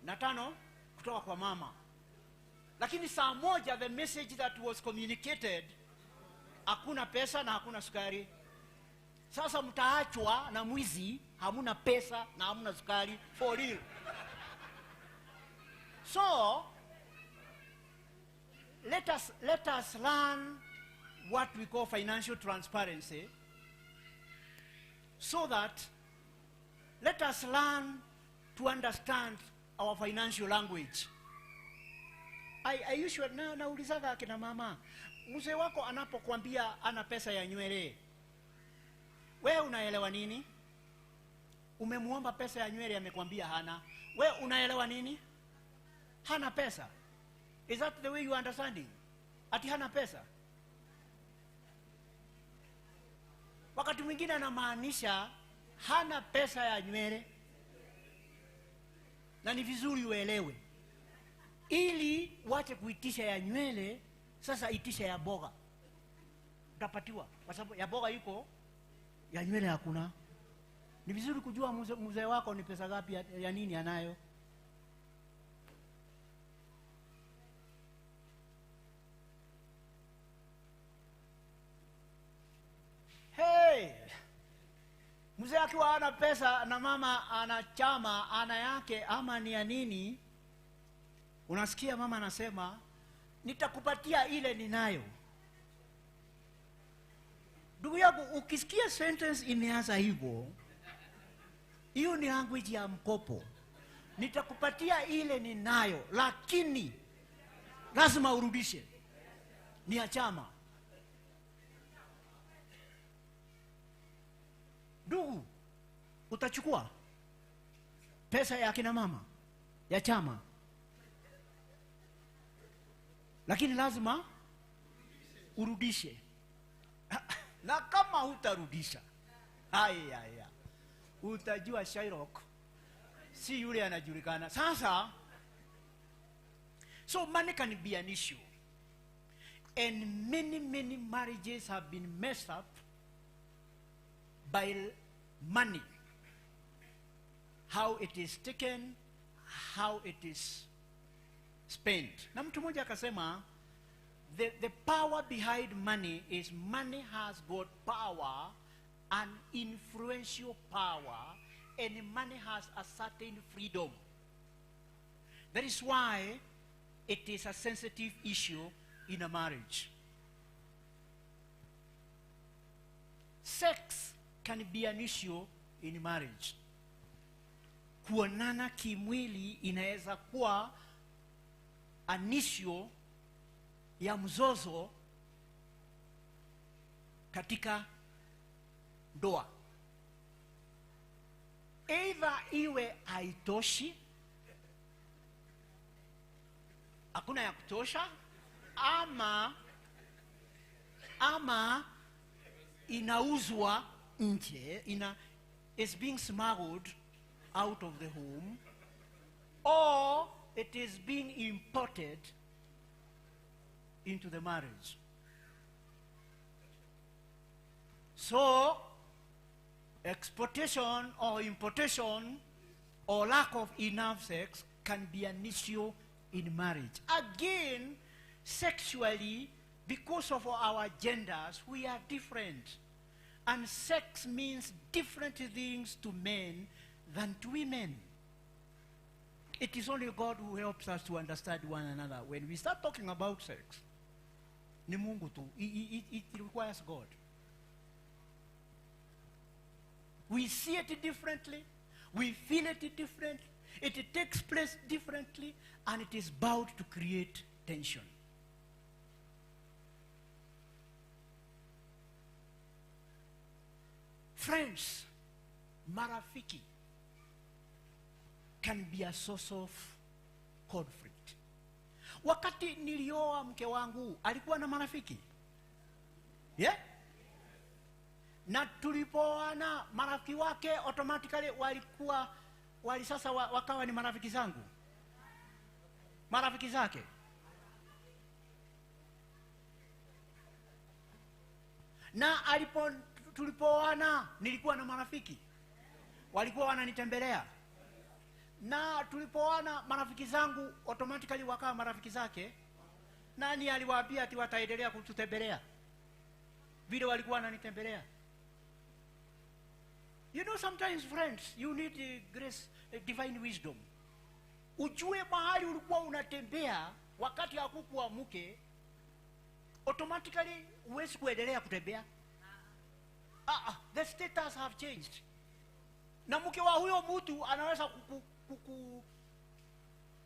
na 5 kutoka kwa mama. Lakini saa moja the message that was communicated, hakuna pesa na hakuna sukari. Sasa mtaachwa na mwizi, hamuna pesa na hamuna sukari, for real. So let us learn what we call financial transparency, so that let us learn to understand our financial language. I usually naulizaga akina mama, mzee wako anapokuambia ana pesa ya nywele, wewe unaelewa nini? Umemuomba pesa ya nywele, amekwambia hana. Wewe unaelewa nini? Hana pesa. Is that the way you understanding? Ati hana pesa? wakati mwingine anamaanisha hana pesa ya nywele. Na ni vizuri uelewe, ili wache kuitisha ya nywele, sasa itisha ya boga, utapatiwa. Kwa sababu ya boga iko, ya nywele hakuna. Ni vizuri kujua mzee wako ni pesa ngapi ya nini anayo. Hey, mzee akiwa ana pesa na mama ana chama ana yake ama ni ya nini, unasikia mama anasema nitakupatia ile ninayo. Ndugu yangu, ukisikia sentence imeanza hivyo, hiyo ni language ya mkopo. Nitakupatia ile ninayo, lakini lazima urudishe. Ni ya chama. Ndugu, utachukua pesa ya kina mama ya chama, lakini lazima urudishe. Na kama hutarudisha, haya utajua Shylock si yule anajulikana. Sasa, so money can be an issue, and many marriages have been messed up by money. How it is taken, how it is spent. Na mtu mmoja akasema, the power behind money is money has got power, an influential power, and money has a certain freedom. That is why it is a sensitive issue in a marriage. Sex can be an issue in marriage. Kuonana kimwili inaweza kuwa an issue ya mzozo katika ndoa. Either iwe haitoshi, hakuna ya kutosha, ama inauzwa nje, is being smuggled out of the home, or it is being imported into the marriage. So, exportation or importation or lack of enough sex can be an issue in marriage. Again, sexually, because of our genders, we are different. And sex means different things to men than to women. It is only God who helps us to understand one another. When we start talking about sex, ni Mungu tu. It requires God. We see it differently. We feel it differently. It takes place differently. And it is bound to create tension. Friends, marafiki can be a source of conflict. Wakati nilioa mke wangu, alikuwa na marafiki. Yeah? Na tulipoana, marafiki wake automatically sasa wakawa ni marafiki zangu. Marafiki zake. Na tulipoana, nilikuwa na marafiki. Walikuwa wananitembelea. Na tulipoana, marafiki zangu automatically wakawa marafiki zake. Nani aliwaambia ati wataendelea kututembelea? Vile walikuwa wananitembelea. You know, sometimes friends, you need grace, divine wisdom. Ujue mahali ulikuwa unatembea wakati hakukuwa mke, automatically huwezi kuendelea kutembea. The status have changed. Na mke wa huyo mtu anaweza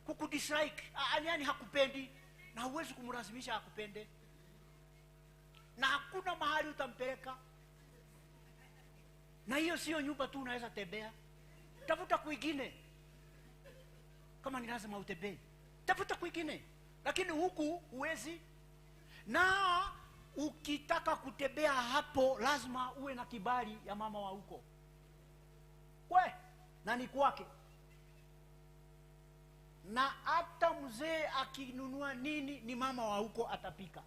kukudislike, yani hakupendi, na huwezi kumlazimisha akupende. Na hakuna mahali utampeleka. Na hiyo sio nyumba tu unaweza tembea. Tafuta kwingine. Kama ni lazima utembee, tafuta kwingine. Lakini huku huwezi. Na ukitaka kutembea hapo lazima uwe na kibali ya mama wa huko. Na ni kwake. Na hata mzee akinunua nini ni mama wa huko atapika.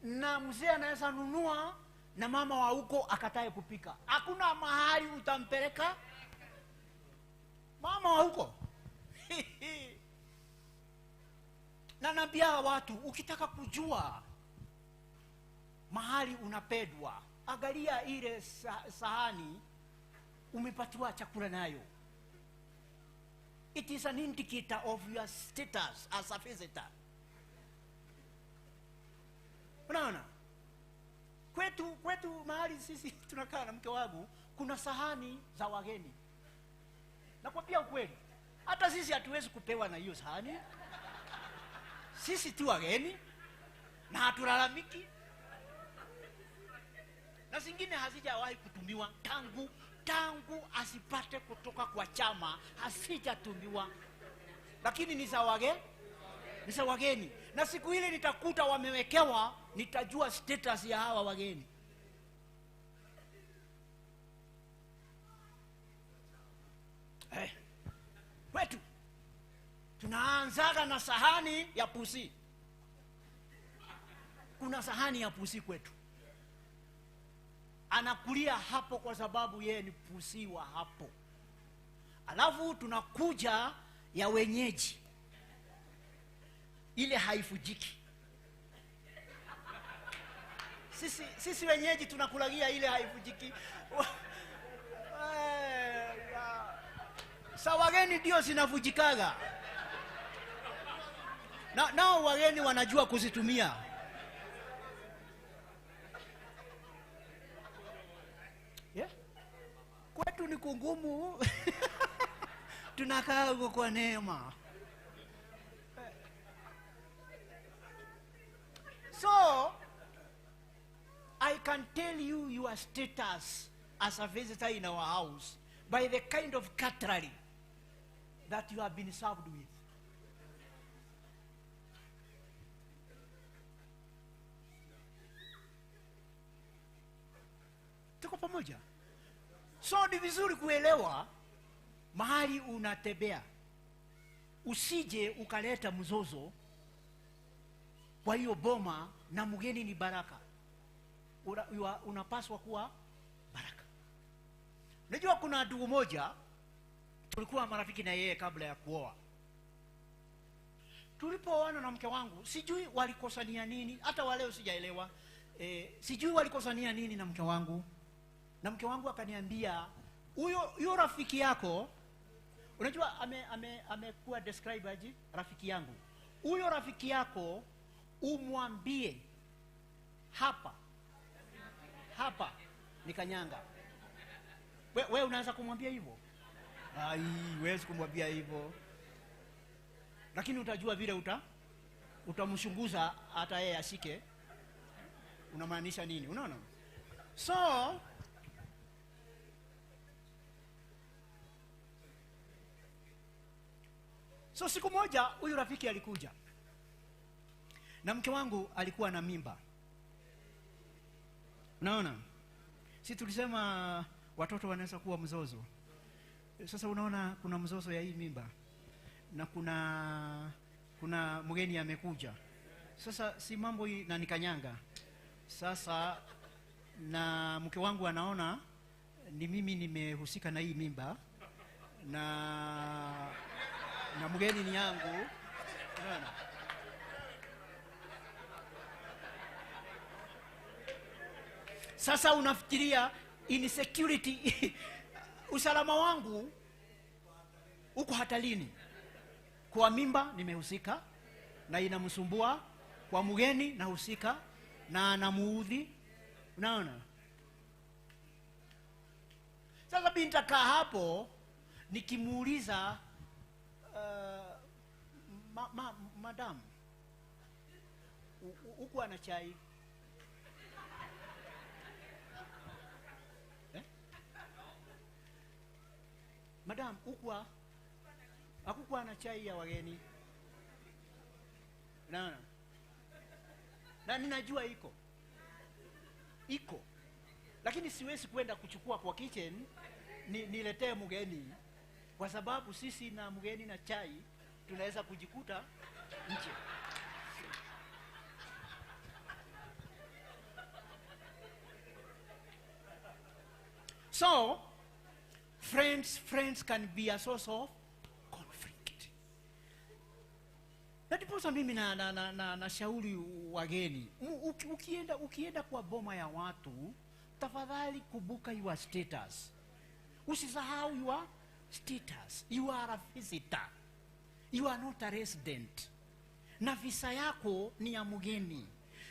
Na mzee anaweza nunua na mama wa huko akatae kupika. Hakuna mahali utampeleka mama wa huko. Na naambia watu, ukitaka kujua mahali unapendwa, angalia ile sahani umepatiwa chakula nayo. It is an indicator of your status as a visitor. Unaona? Kwetu mahali sisi tunakaa na mke wangu, kuna sahani za wageni. Nakwambia ukweli, hata sisi hatuwezi kupewa na hiyo sahani. Sisi tu wageni na hatulalamiki. Na zingine hazijawahi kutumiwa tangu asipate kutoka kwa chama, hasijatumiwa. Lakini ni za wageni. Na siku ile nitakuta wamewekewa, nitajua status ya hawa wageni. Kwetu tunaanzaga na sahani ya pusi. Kuna sahani ya pusi kwetu. Anakulia hapo kwa sababu yeye ni pusi wa hapo. Alafu tunakuja ya wenyeji. Ile haifujiki. Sisi wenyeji tunakulagia ile haifujiki. Wageni ndio zinavujikaga. Nao wageni wanajua kuzitumia. Kwetu ni kungumu. Tunakaa kwa neema. So, I can tell you your status as a visitor in our house by the kind of cutlery that you have been served with. Tuko pamoja? So ni vizuri kuelewa mahali unatembea. Usije ukaleta mzozo kwa hiyo boma, na mgeni ni baraka. Unapaswa kuwa baraka. Unajua kuna ndugu moja tulikuwa marafiki na yeye kabla ya kuoa. Tulipooana na mke wangu, sijui walikosania nini, hata waleo sijaelewa. Sijui walikosania nini na mke wangu. Na mke wangu akaniambia, huyo rafiki yako, unajua amekuwa describe aje rafiki yangu. Huyo rafiki yako umwambie hapa ni kanyanga. Wewe unaanza kumwambia hivyo? Huwezi kumwambia hivyo. Lakini utajua vile utamshunguza hata yeye asike unamaanisha nini. Unaona? So siku moja huyu rafiki alikuja. Na mke wangu alikuwa na mimba. Unaona? Si tulisema watoto wanaweza kuwa mzozo. Sasa unaona kuna mzozo ya hii mimba. Na kuna mgeni amekuja. Sasa si mambo hii na nikanyanga. Sasa na mke wangu anaona ni mimi nimehusika na hii mimba. Na mgeni ni yangu. Unaona? Sasa unafikiria insecurity. Usalama wangu uko hatarini. Kwa mimba nimehusika na inamsumbua, kwa mgeni nahusika na anamuudhi. Unaona? Sasa binti kaa hapo nikimuuliza madam, huku ana chai? Madam, hakukuwa na chai ya wageni. Unaona? Na ninajua iko, lakini siwezi kwenda kuchukua kwa kitchen niletee mgeni, kwa sababu sisi na mgeni na chai tunaweza kujikuta nje. So friends can be a source of conflict. Na ndiposa mimi na shauri wageni, ukienda kwa boma ya watu, tafadhali kumbuka your status. Usisahau your status. You are a visitor. You are not a resident. Na visa yako ni ya mgeni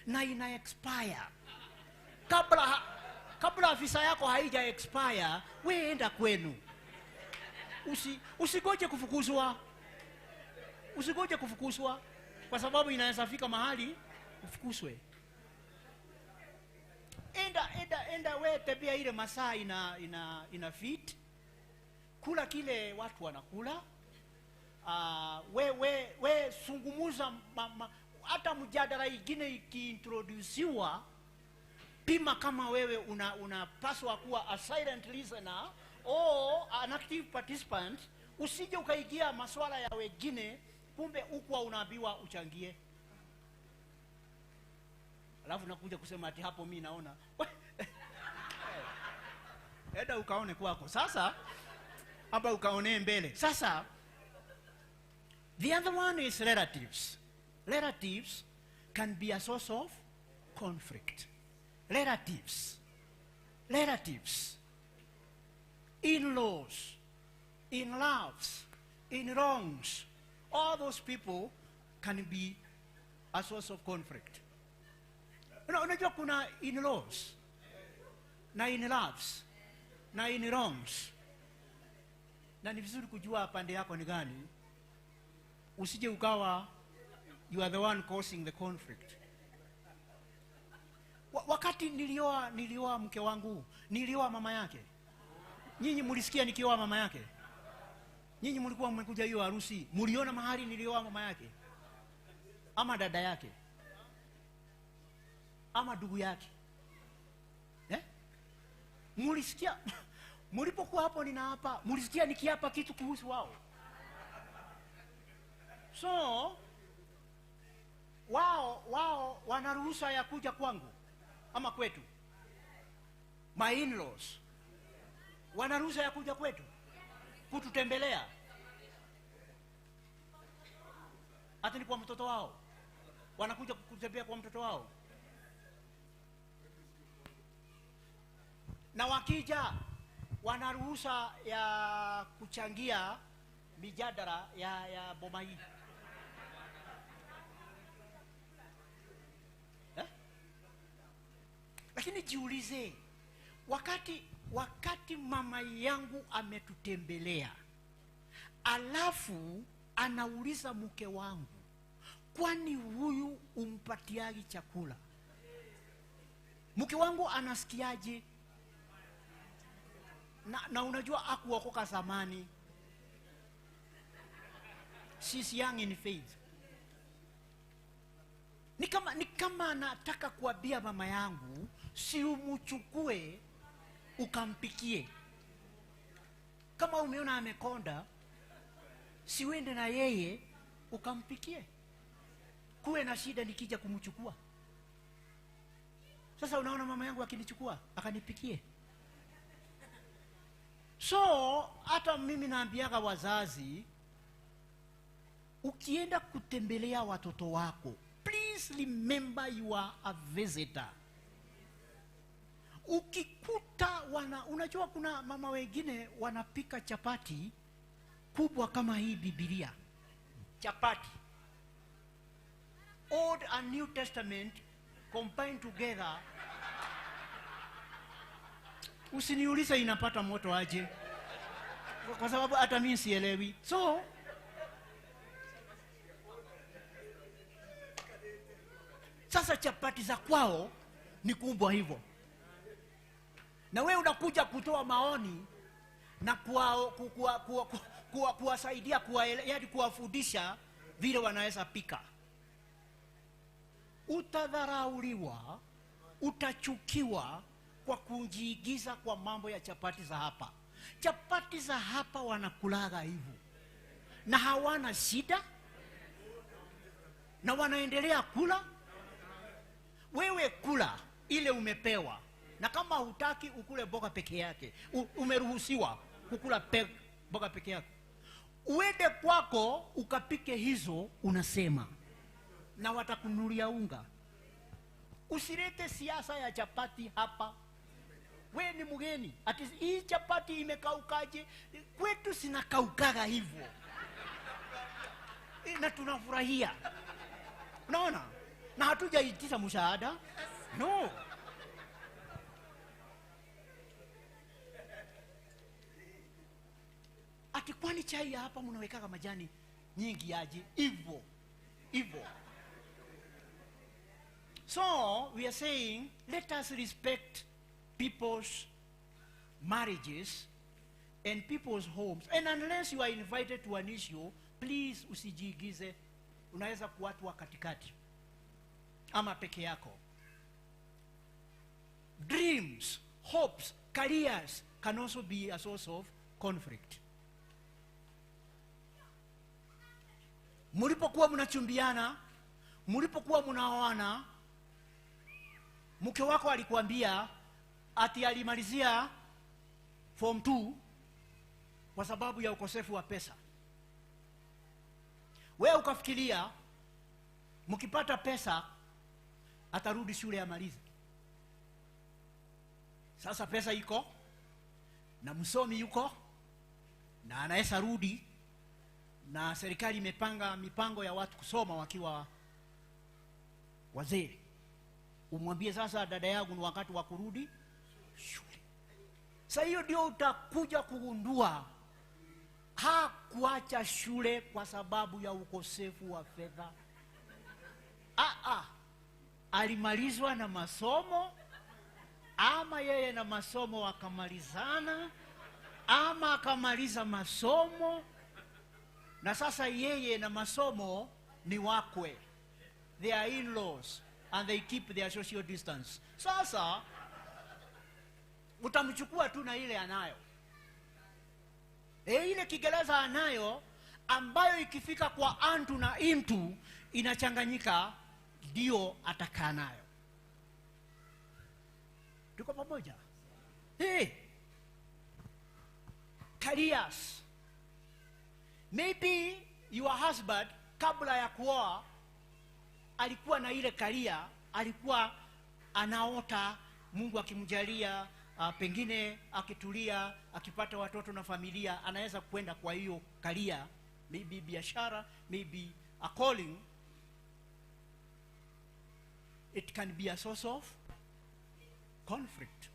na ina expire. Kabla visa yako haija expire, wewe enda kwenu. Usigoje kufukuzwa. Usigoje kufukuzwa, kwa sababu inaweza fika mahali ufukuzwe. Enda wewe tembea ile masaa ina fit. Kula kile watu wanakula. We sungumuza hata mjadala ingine ikiintroduciwa, pima kama wewe unapaswa kuwa a silent listener or an active participant. Usije ukaigia masuala ya wengine, kumbe ukwa unaambiwa uchangie. Alafu nakuja kusema ati hapo mimi naona. Eda ukaone kwako. Sasa hapa ukaone mbele. Sasa the other one is relatives. Relatives can be a source of conflict. Relatives, in-laws, in-laws, in-wrongs, all those people can be a source of conflict. Unajua kuna in-laws na in-loves na in-wrongs, na ni vizuri kujua pande yako ni gani. Usije ukawa you are the one causing the conflict. Wakati nilioa mke wangu, nilioa mama yake. Nyinyi mlisikia nikioa mama yake? Nyinyi mlikuwa mmekuja hiyo harusi, mliona mahali nilioa mama yake? Ama dada yake? Ama ndugu yake? Mlisikia mlipokuwa hapo ninaapa, mlisikia nikiapa kitu kuhusu wao? So wao wana ruhusa ya kuja kwangu ama kwetu? My in-laws wana ruhusa ya kuja kwetu kututembelea? Hata ni kwa mtoto wao wanakuja kutembea kwa mtoto wao. Na wakija wana ruhusa ya kuchangia mijadala ya boma hii. Lakini jiulize, wakati mama yangu ametutembelea, alafu anauliza mke wangu, kwani huyu umpatiagi chakula? Mke wangu anasikiaje? Na unajua hakuokoka zamani. She's young in faith. Ni kama nataka kuambia mama yangu, si umuchukue ukampikie. Kama umeona amekonda, si uende na yeye ukampikie. Kuwe na shida nikija kumchukua. Sasa unaona mama yangu akinichukua akanipikie. So hata mimi naambiaga wazazi, ukienda kutembelea watoto wako, please remember you are a visitor. Ukikuta unajua kuna mama wengine wanapika chapati kubwa kama hii Biblia. Chapati Old and New Testament combined together. Usiniulize inapata moto aje, kwa sababu hata mimi sielewi. So sasa chapati za kwao ni kubwa hivyo, na wewe unakuja kutoa maoni na kuwasaidia, yaani kuwafundisha vile wanaweza pika. utadharauliwa, utachukiwa kwa kujiigiza kwa mambo ya chapati za hapa. Chapati za hapa wanakulaga hivyo na hawana shida na wanaendelea kula. Wewe kula ile umepewa, na kama hutaki ukule boga peke yake, umeruhusiwa kukula boga peke yake. Uende kwako ukapike hizo unasema, na watakunulia unga. Usilete siasa ya chapati hapa. We ni mgeni, ati hii chapati imekaukaje? Kwetu sinakaukaga hivyo na tunafurahia. Unaona? Na hatujaitisha msaada. No. Ati kwani chai hapa mnaweka majani nyingi aje? Hivyo. So we are saying, let us respect people's marriages and people's homes. And unless you are invited to an issue, please usijiigize. Unaweza kuwa watu wa katikati ama peke yako. Dreams, hopes, careers can also be a source of conflict. Mlipokuwa mnachumbiana, mlipokuwa mnaoana, mke wako alikuambia ati alimalizia form 2 kwa sababu ya ukosefu wa pesa. Wewe ukafikiria mkipata pesa atarudi shule ya malizi. Sasa pesa iko na msomi yuko na anaweza rudi, na serikali imepanga mipango ya watu kusoma wakiwa wazee. Umwambie sasa, dada yangu, ni wakati wa kurudi shule. Sasa hiyo ndio utakuja kugundua hakuacha shule kwa sababu ya ukosefu wa fedha. Alimalizwa na masomo, ama yeye na masomo wakamalizana, ama akamaliza masomo na sasa yeye na masomo ni wakwe. They are in-laws and they keep their social distance. Sasa utamchukua tu na ile anayo. Ile Kiingereza anayo ambayo ikifika kwa antu na intu inachanganyika, ndio atakaa nayo. Tuko pamoja? Careers. Maybe your husband kabla ya kuoa alikuwa na ile career, alikuwa anaota Mungu akimjalia, pengine akitulia, akipata watoto na familia, anaweza kwenda kwa hiyo career, maybe biashara, maybe a calling. It can be a source of conflict.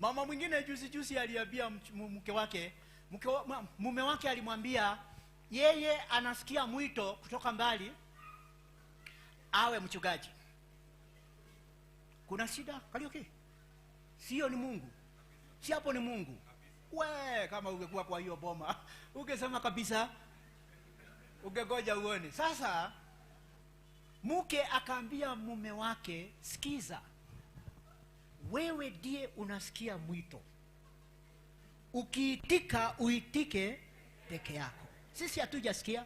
Mama mwingine juzi aliambia mume wake alimwambia yeye anasikia mwito kutoka mbali awe mchungaji. Kuna shida? Kalioke? Sio ni Mungu. Si hapo ni Mungu. We, kama ungekuwa kwa hiyo boma, ungesema kabisa, ungegoja uone. Sasa mke akaambia mume wake, sikiza, wewe ndiye unasikia mwito. Ukiitika uitike peke yako. Sisi hatujasikia.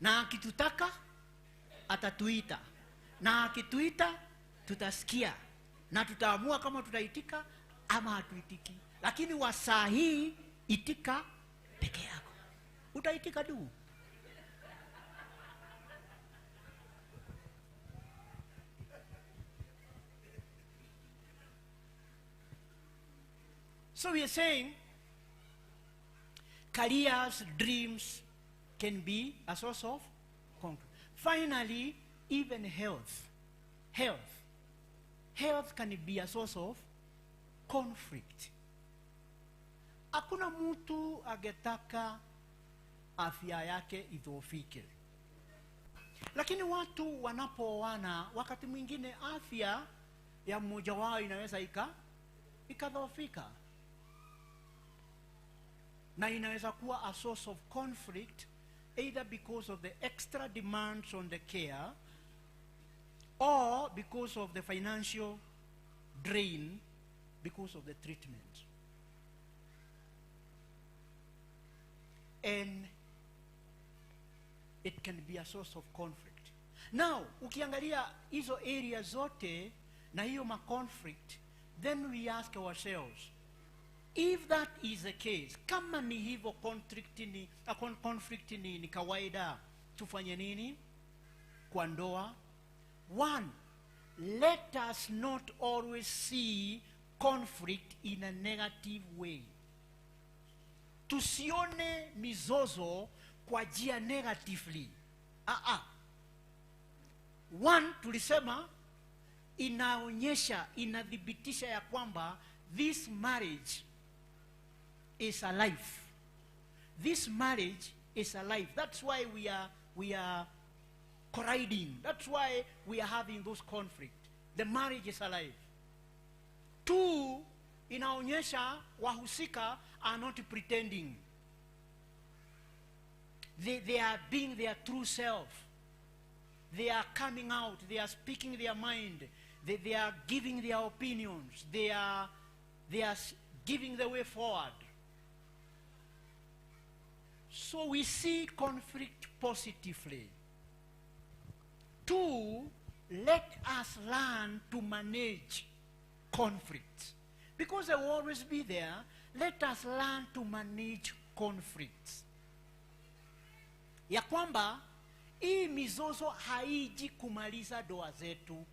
Na akitutaka atatuita. Na akituita tutasikia. Na tutaamua kama tutaitika ama hatuitiki. Lakini wasaa hii itika peke yako. Utaitika tu. So we are saying careers, dreams can be a source of conflict. Finally, even health. Health can be a source of conflict. Hakuna mtu agetaka afya yake idhoofike. Lakini watu wanapooana, wakati mwingine afya ya mmoja wao inaweza ikadhoofika. Na inaweza kuwa a source of conflict either because of the extra demands on the care or because of the financial drain because of the treatment. And it can be a source of conflict. Now, ukiangalia hizo areas zote na hiyo conflict, then we ask ourselves, if that is the case, kama ni hivyo conflict ni kawaida, tufanye nini kwa ndoa? One, let us not always see conflict in a negative way. Tusione mizozo kwa jia negatively. One, tulisema inaonyesha, inadhibitisha ya kwamba this marriage is alive. This marriage is alive. That's why we are colliding. That's why we are having those conflicts. The marriage is alive. Two, inaonyesha wahusika are not pretending. They are being their true self. They are coming out. They are speaking their mind. They are giving their opinions. They are giving the way forward. So we see conflict positively. Two, let us learn to manage conflicts. Because they will always be there, let us learn to manage conflicts. Ya kwamba, hii mizozo haiji kumaliza doa zetu.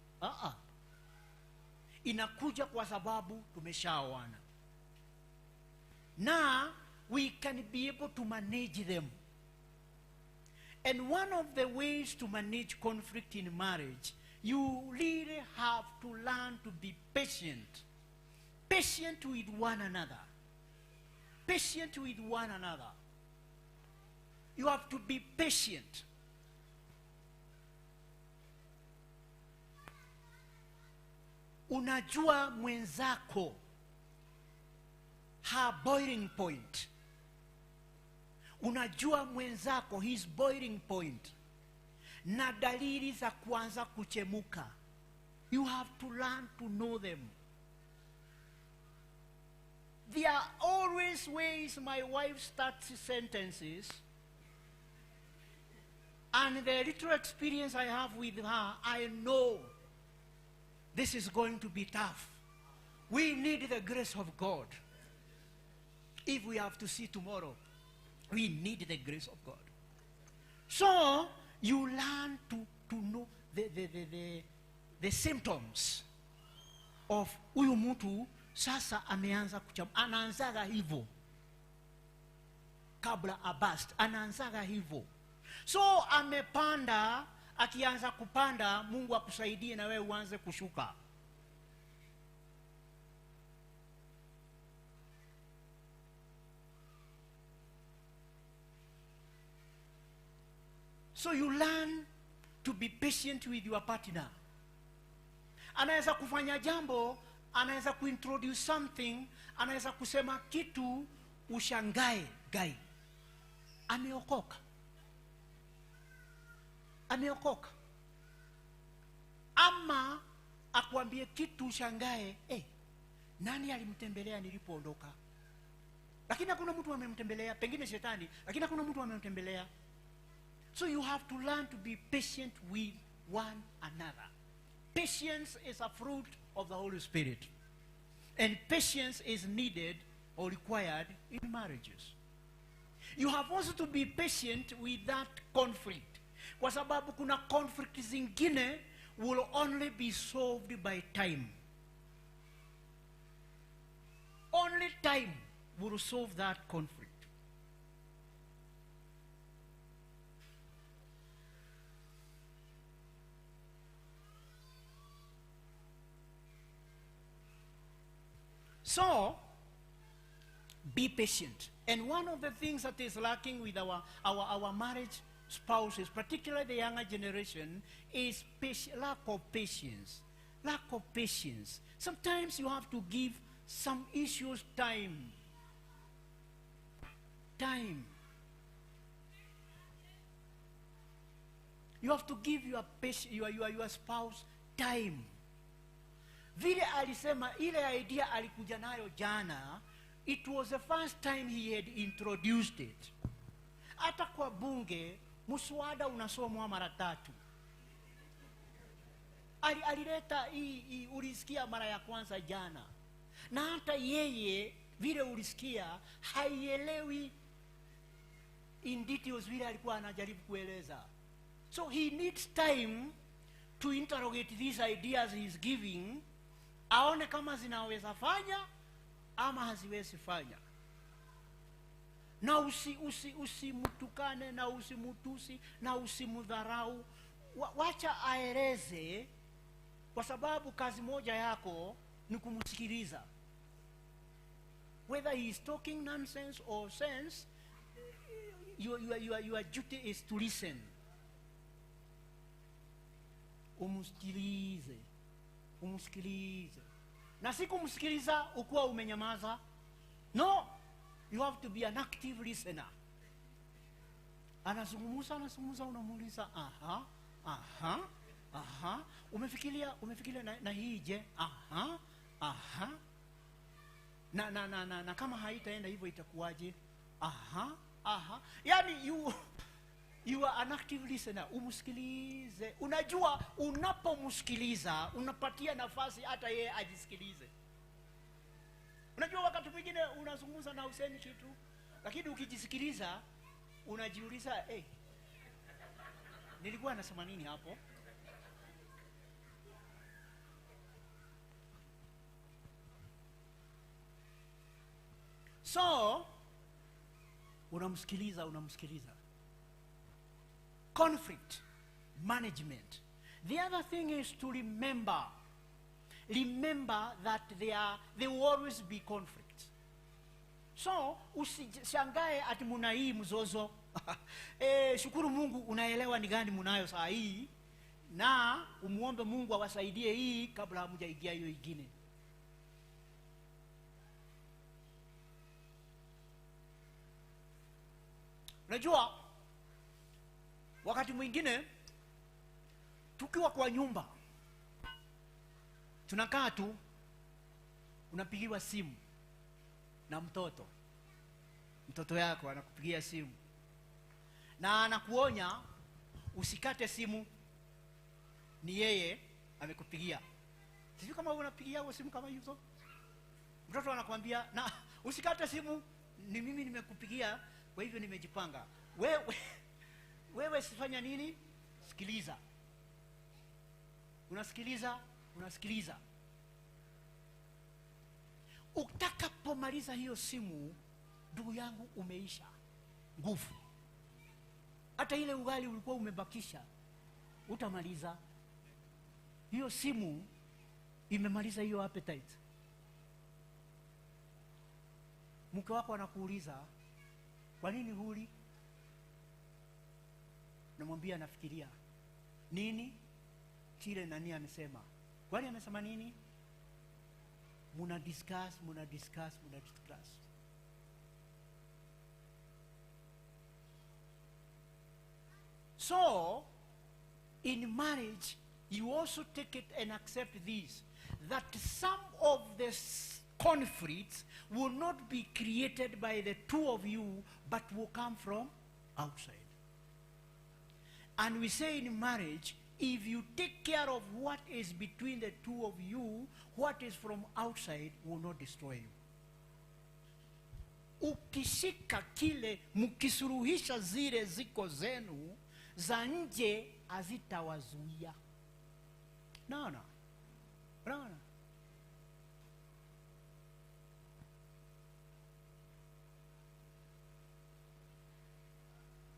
Inakuja kwa sababu tumeshaoana. Now, we can be able to manage them. And one of the ways to manage conflict in marriage, you really have to learn to be patient. Patient with one another. Patient with one another. You have to be patient. Unajua mwenzako her boiling point. Unajua mwenzako his boiling point. Na dalili za kuanza kuchemuka. You have to learn to know them. There are always ways my wife starts sentences, and the little experience I have with her, I know this is going to be tough. We need the grace of God. If we have to see tomorrow, we need the grace of God. So you learn to know the symptoms of huyu mtu sasa ameanza anaanzaga hivyo kabla abast, anaanzaga hivyo. So amepanda, akianza kupanda, Mungu akusaidie na wewe uanze kushuka. So you learn to be patient with your partner. Anaweza kufanya jambo, anaweza kuintroduce something, anaweza kusema kitu ushangae, guy. Ameokoka. Ameokoka. Ama akwambie kitu ushangae, nani alimtembelea nilipoondoka? Lakini hakuna mtu amemtembelea, pengine shetani, lakini hakuna mtu amemtembelea. So you have to learn to be patient with one another. Patience is a fruit of the Holy Spirit. And patience is needed or required in marriages. You have also to be patient with that conflict. Kwa sababu kuna conflict zingine will only be solved by time. Only time will solve that conflict. So, be patient. And one of the things that is lacking with our marriage spouses, particularly the younger generation, is lack of patience. Lack of patience. Sometimes you have to give some issues time. Time. You have to give your spouse time. Vile alisema ile idea alikuja nayo jana, it was the first time he had introduced it. Hata kwa bunge muswada unasomwa mara 3. Alileta hii ulisikia mara ya kwanza jana. Na hata yeye vile ulisikia haielewi in details vile alikuwa anajaribu kueleza. So he needs time to interrogate these ideas he is giving, aone kama zinaweza fanya ama haziwezi fanya. Na usimutukane na usimutusi na usimudharau. Wacha aeleze, kwa sababu kazi moja yako ni kumsikiliza. Whether he is talking nonsense or sense, your duty is to listen. Umsikilize. Na si kumsikiliza ukuwa umenyamaza. No, you have to be an active listener. Anazungumza unamuuliza umefikiria na hii je? Na kama haitaenda hivyo itakuwaje? Yani you are an active listener. Umsikilize. Unajua unapomsikiliza unapatia nafasi hata yeye ajisikilize. Unajua wakati mwingine unazungumza na usemi kitu, lakini ukijisikiliza unajiuliza, nilikuwa nasema nini hapo? So unamsikiliza. Conflict management. The other thing is to remember that there will always be conflict. So usishangae ati muna hii mzozo. Shukuru Mungu unaelewa ni gani munayo saa hii, na umuombe Mungu awasaidie hii kabla hamujaingia hiyo ingine. Unajua wakati mwingine tukiwa kwa nyumba tunakaa tu, unapigiwa simu na mtoto yako anakupigia simu na anakuonya usikate simu, ni yeye amekupigia. Sisi kama unapigia simu kama hizo, mtoto anakuambia na usikate simu, ni mimi nimekupigia, kwa hivyo nimejipanga. Wewe sifanya nini? Sikiliza. Unasikiliza. Utakapomaliza hiyo simu, ndugu yangu, umeisha nguvu. Hata ile ugali ulikuwa umebakisha utamaliza. Hiyo simu imemaliza hiyo appetite. Mke wako anakuuliza, kwa nini huli? Namwambia nafikiria. Nini? Kile nani amesema. Kwani amesema nini? Muna discuss. So, in marriage, you also take it and accept this, that some of the conflicts will not be created by the two of you, but will come from outside. And we say in marriage, if you take care of what is between the two of you, what is from outside will not destroy you. Ukishika kile, mkisuruhisha zile ziko zenu, za nje hazitawazuia. No.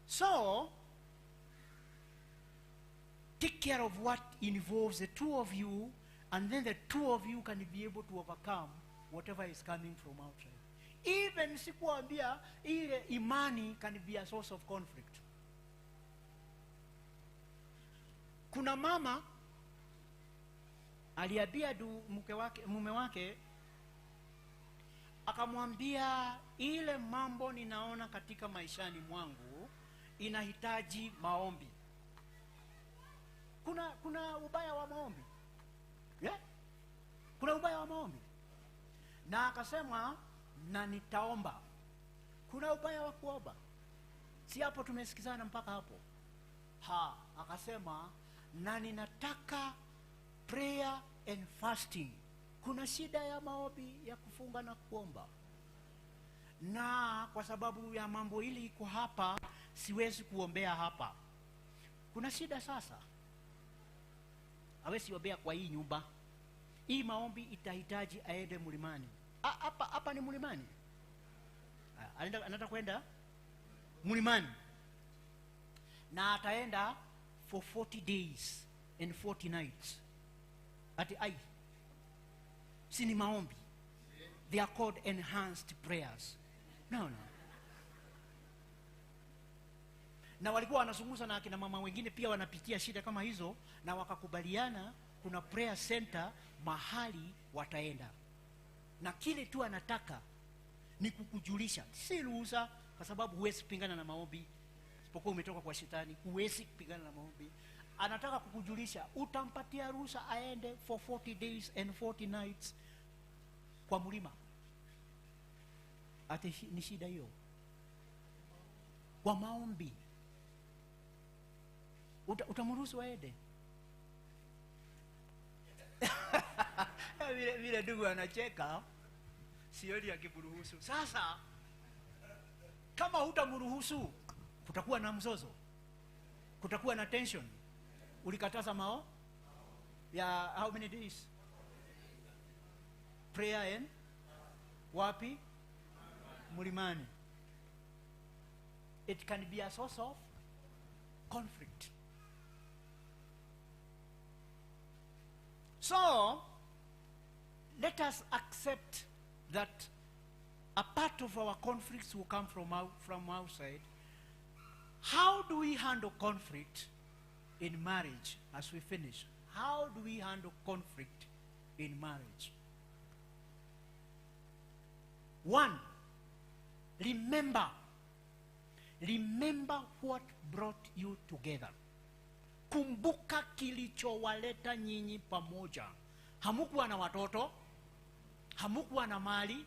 So, take care of what involves the two of you, and then the two of you can be able to overcome whatever is coming from outside. Even sikuambia ile imani can be a source of conflict. Kuna mama aliambia mume wake, akamwambia, ile mambo ninaona katika maishani mwangu inahitaji maombi. kuna ubaya wa maombi. Yeah? Kuna ubaya wa maombi. Na akasema na nitaomba. Kuna ubaya wa kuomba. Si hapo tumesikizana mpaka hapo? Akasema na ninataka prayer and fasting. Kuna shida ya maombi ya kufunga na kuomba. Na kwa sababu ya mambo hili iko hapa, siwezi kuombea hapa. Kuna shida sasa. Hawezi ombea kwa hii nyumba. Hii maombi itahitaji aende mlimani. Hapa ni mlimani. Anataka kwenda mlimani. Na ataenda for 40 days and 40 nights. Si ni maombi. They are called enhanced prayers. No. Na walikuwa wanazungumza na akina mama wengine pia wanapitia shida kama hizo, na wakakubaliana kuna prayer center mahali wataenda. Na kile tu anataka ni kukujulisha. Si ruhusa, kwa sababu huwezi kupingana na maombi. Isipokuwa umetoka kwa shetani, huwezi kupingana na maombi. Anataka kukujulisha, utampatia ruhusa aende for 40 days and 40 nights kwa mlima. Ni shida hiyo. Kwa maombi. Utamruhusu aende? Vile ndugu anacheka, sioni akimruhusu. Sasa kama hutamruhusu, kutakuwa na mzozo. Kutakuwa na tension. Ulikataza mao ya how many days? Prayer and wapi? Mlimani. It can be a source of conflict. So, let us accept that a part of our conflicts will come from outside. How do we handle conflict in marriage as we finish? How do we handle conflict in marriage? 1, remember what brought you together. Kumbuka kilichowaleta nyinyi pamoja. Hamukuwa na watoto, hamukuwa na mali,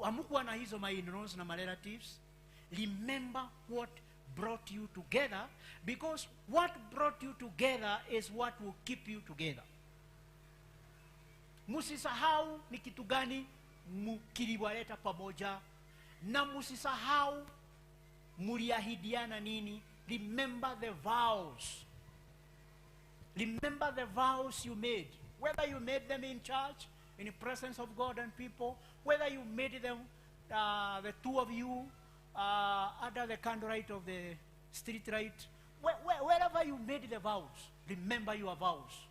hamukuwa na hizo ma-in-laws na ma-relatives. Remember what brought you together, because what brought you together is what will keep you together. Musisahau ni kitu gani kiliwaleta pamoja, na musisahau muliahidiana nini. Remember the vows. Remember the vows you made. Whether you made them in church, in the presence of God and people, whether you made them, the two of you, under the candlelight of the street light, wherever you made the vows, remember your vows.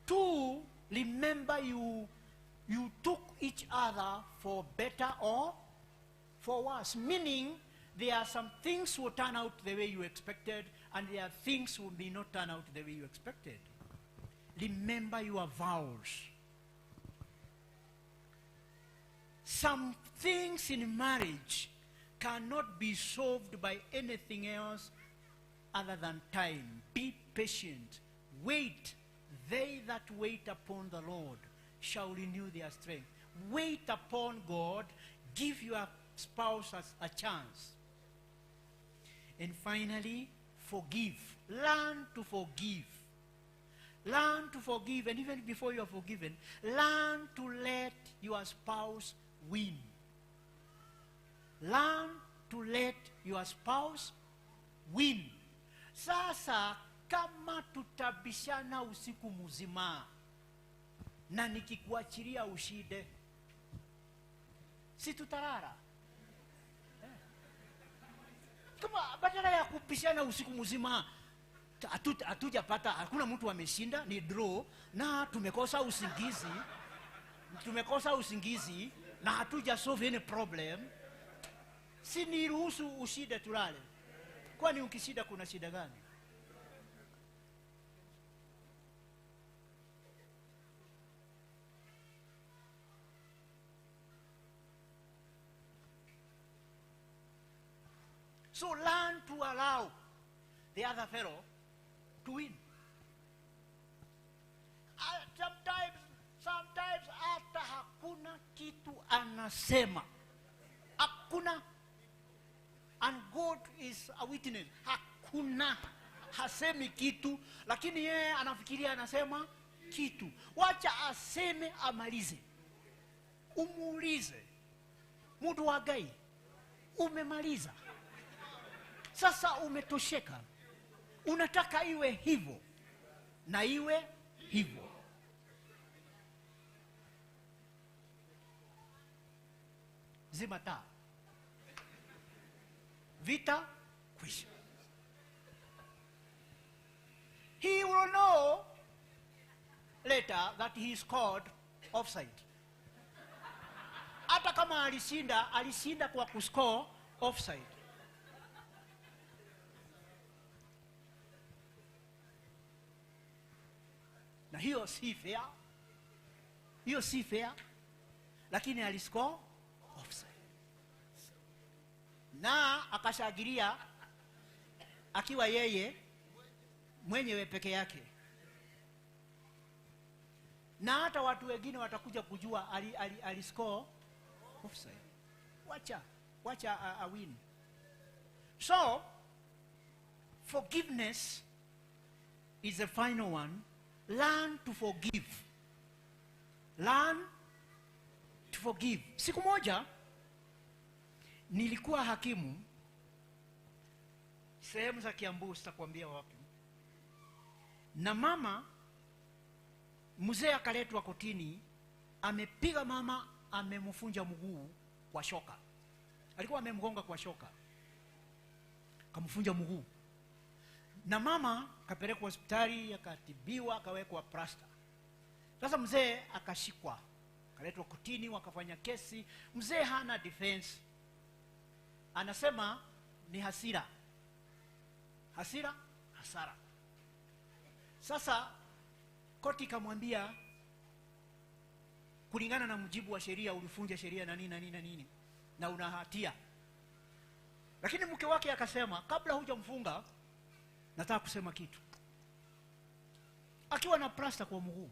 2, remember you took each other for better or for worse. Meaning, there are some things will turn out the way you expected, and there are things will may not turn out the way you expected. Remember your vows. Some things in marriage cannot be solved by anything else other than time. Be patient. Wait. They that wait upon the Lord shall renew their strength. Wait upon God. Give your spouse a chance. And finally, forgive. Learn to forgive. Learn to forgive. And even before you are forgiven, learn to let your spouse win. Learn to let your spouse win. Sasa kama tutabishana usiku mzima na nikikuachilia ushide, si tutarara? Kama badala ya kupishana usiku mzima, hatujapata, hakuna mtu ameshinda, ni draw, na tumekosa usingizi na hatuja solve any problem, si niruhusu ushide tulale? Kwani ukishida kuna shida gani? So learn to allow the other fellow to win. Sometimes hata hakuna kitu anasema. Hakuna. And God is a witness. Hakuna. Hasemi kitu, lakini yeye anafikiria anasema kitu. Wacha aseme amalize. Umuulize. Mtu wa gai, umemaliza. Sasa umetosheka. Unataka iwe hivyo. Na iwe hivyo. Zima taa. Vita kwisha. He will know later that he scored offside. Hata kama alishinda kwa kuscore offside. Na hiyo si fair. Hiyo si fair. Lakini aliscore offside. Na akashangilia akiwa yeye mwenyewe peke yake. Na hata watu wengine watakuja kujua aliscore offside. Wacha a win. So forgiveness is the final one. Learn to forgive. Learn to forgive. Siku moja nilikuwa hakimu sehemu za Kiambu, sitakwambia wapi. Na mama mzee akaletwa kotini, amepiga mama, amemfunja mguu kwa shoka. Alikuwa amemgonga kwa shoka, kamfunja mguu. Na mama kapelekwa hospitali, akatibiwa, akawekwa plasta. Sasa mzee akashikwa, akaletwa kotini, wakafanya kesi. Mzee hana defense. Anasema ni hasira. Hasara. Sasa koti kamwambia kulingana na mujibu wa sheria ulifunja sheria na nini na una hatia. Lakini mke wake akasema kabla hujamfunga nataka kusema kitu. Akiwa na plasta kwa mguu,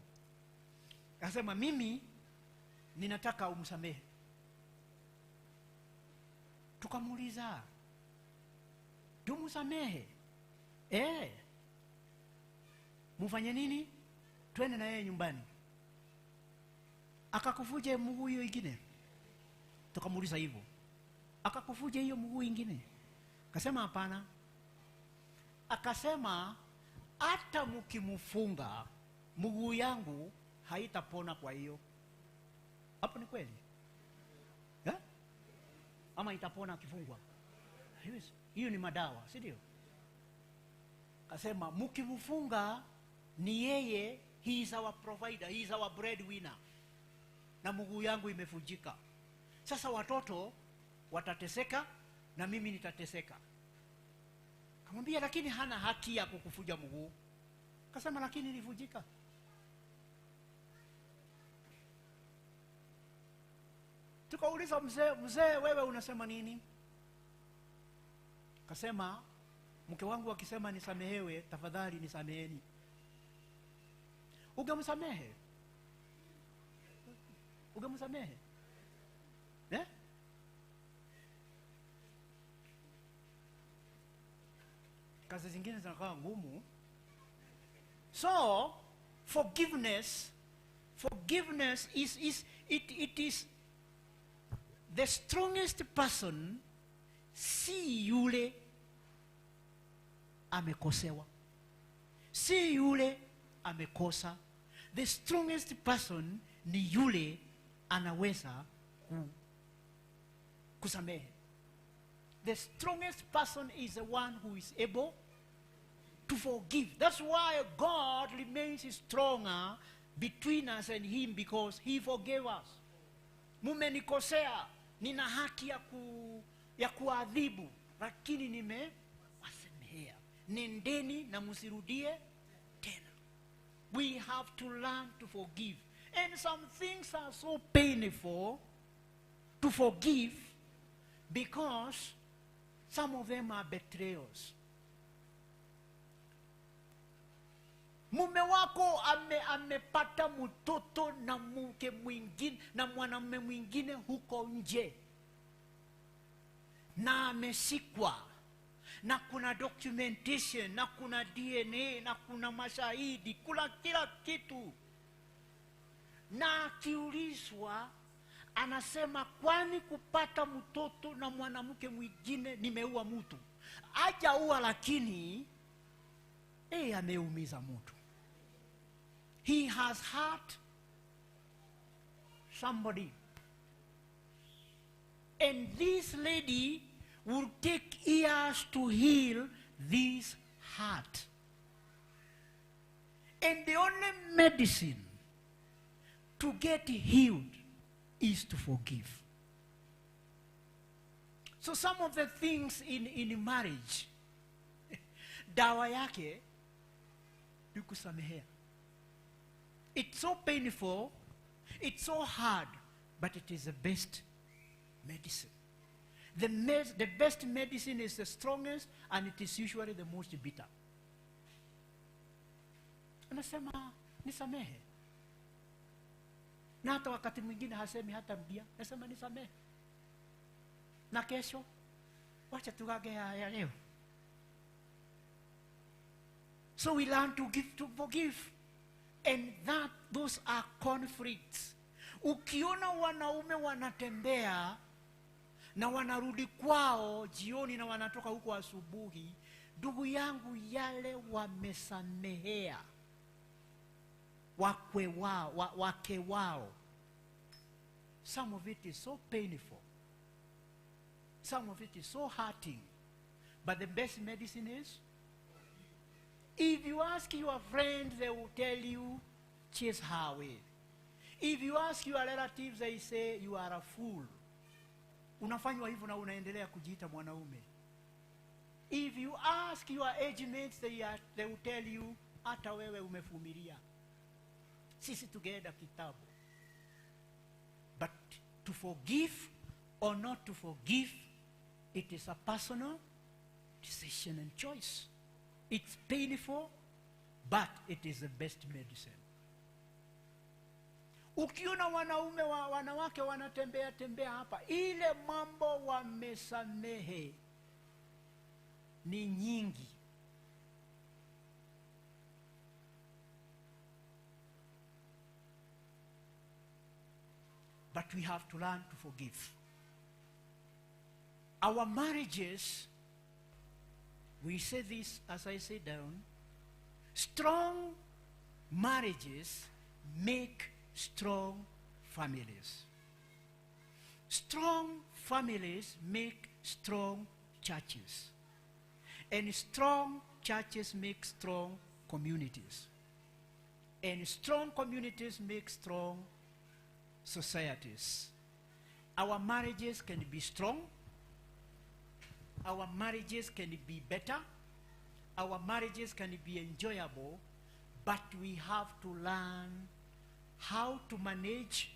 akasema mimi ninataka umsamehe. Tukamuuliza, "Tumsamehe?" Mufanye nini? Twende na yeye nyumbani. Akakuvuje mguu hiyo ingine? Tukamuuliza hivyo. Akakuvuje hiyo mguu ingine? Akasema hapana. Akasema hata mkimfunga mguu yangu haitapona kwa hiyo. Hapo ni kweli? Ama itapona akifungwa? Hiyo ni madawa, si ndio? Akasema mkimfunga ni yeye, he is our provider, he is our breadwinner. Na mguu yangu imevunjika. Sasa watoto watateseka na mimi nitateseka. Kamwambia lakini hana haki ya kukufunja mguu. Akasema lakini nilivunjika. Tukauliza mzee wewe unasema nini? Akasema mke wangu akisema nisamehewe, tafadhali nisameheni. Ugamsamehe? Kazi zingine zinakuwa ngumu. So forgiveness is the strongest person si yule amekosewa, si yule amekosa. The strongest person ni yule anaweza kusamehe. The strongest person is the one who is able to forgive. That's why God remains stronger between us and him, because he forgave us. Mumenikosea, nina haki ya kuadhibu, lakini nimewasamehea. Nendeni na msirudie tena. We have to learn to forgive. And some things are so painful to forgive because Some of them are betrayals. Mume wako amepata mtoto na mke mwingine na mwanamume mwingine huko nje, na ameshikwa, na kuna documentation, na kuna DNA, na kuna mashahidi, kuna kila kitu. Na akiulizwa anasema, kwani kupata mtoto na mwanamke mwingine nimeua mtu? Hajaua, lakini ameumiza mtu. He has hurt somebody. And this lady will take years to heal this hurt. And the only medicine to get healed is to forgive. So some of the things in marriage, dawa yake ni kusamehea. It's so painful, it's so hard, but it is the best medicine. The best medicine is the strongest, and it is usually the most bitter. Anasema nisamehe. Na hata wakati mwingine hasemi hata mbia, nasema nisamehe. Na kesho wacha tugage ya leo. So we learn to forgive. And those are conflicts. Ukiona wanaume wanatembea na wanarudi kwao jioni na wanatoka huko asubuhi, ndugu yangu, yale wamesamehea wake wao. Some of it is so painful. Some of it is so hurting. But the best medicine is, if you ask your friends, they will tell you, chase her away. If you ask your relatives, they say you are a fool. Unafanywa hivyo na unaendelea kujiita mwanaume. If you ask your age mates, they will tell you, hata wewe umevumilia. Sisi together kitabu. But to forgive or not to forgive, it is a personal decision and choice. It's painful, but it is the best medicine. Ukiona wanaume wanawake wanatembea hapa, ile mambo wamesamehe ni nyingi. But we have to learn to forgive. Our marriages, we say this as I say down, strong marriages make strong families. Strong families make strong churches. And strong churches make strong communities. And strong communities make strong societies. Our marriages can be strong. Our marriages can be better. Our marriages can be enjoyable. But we have to learn how to manage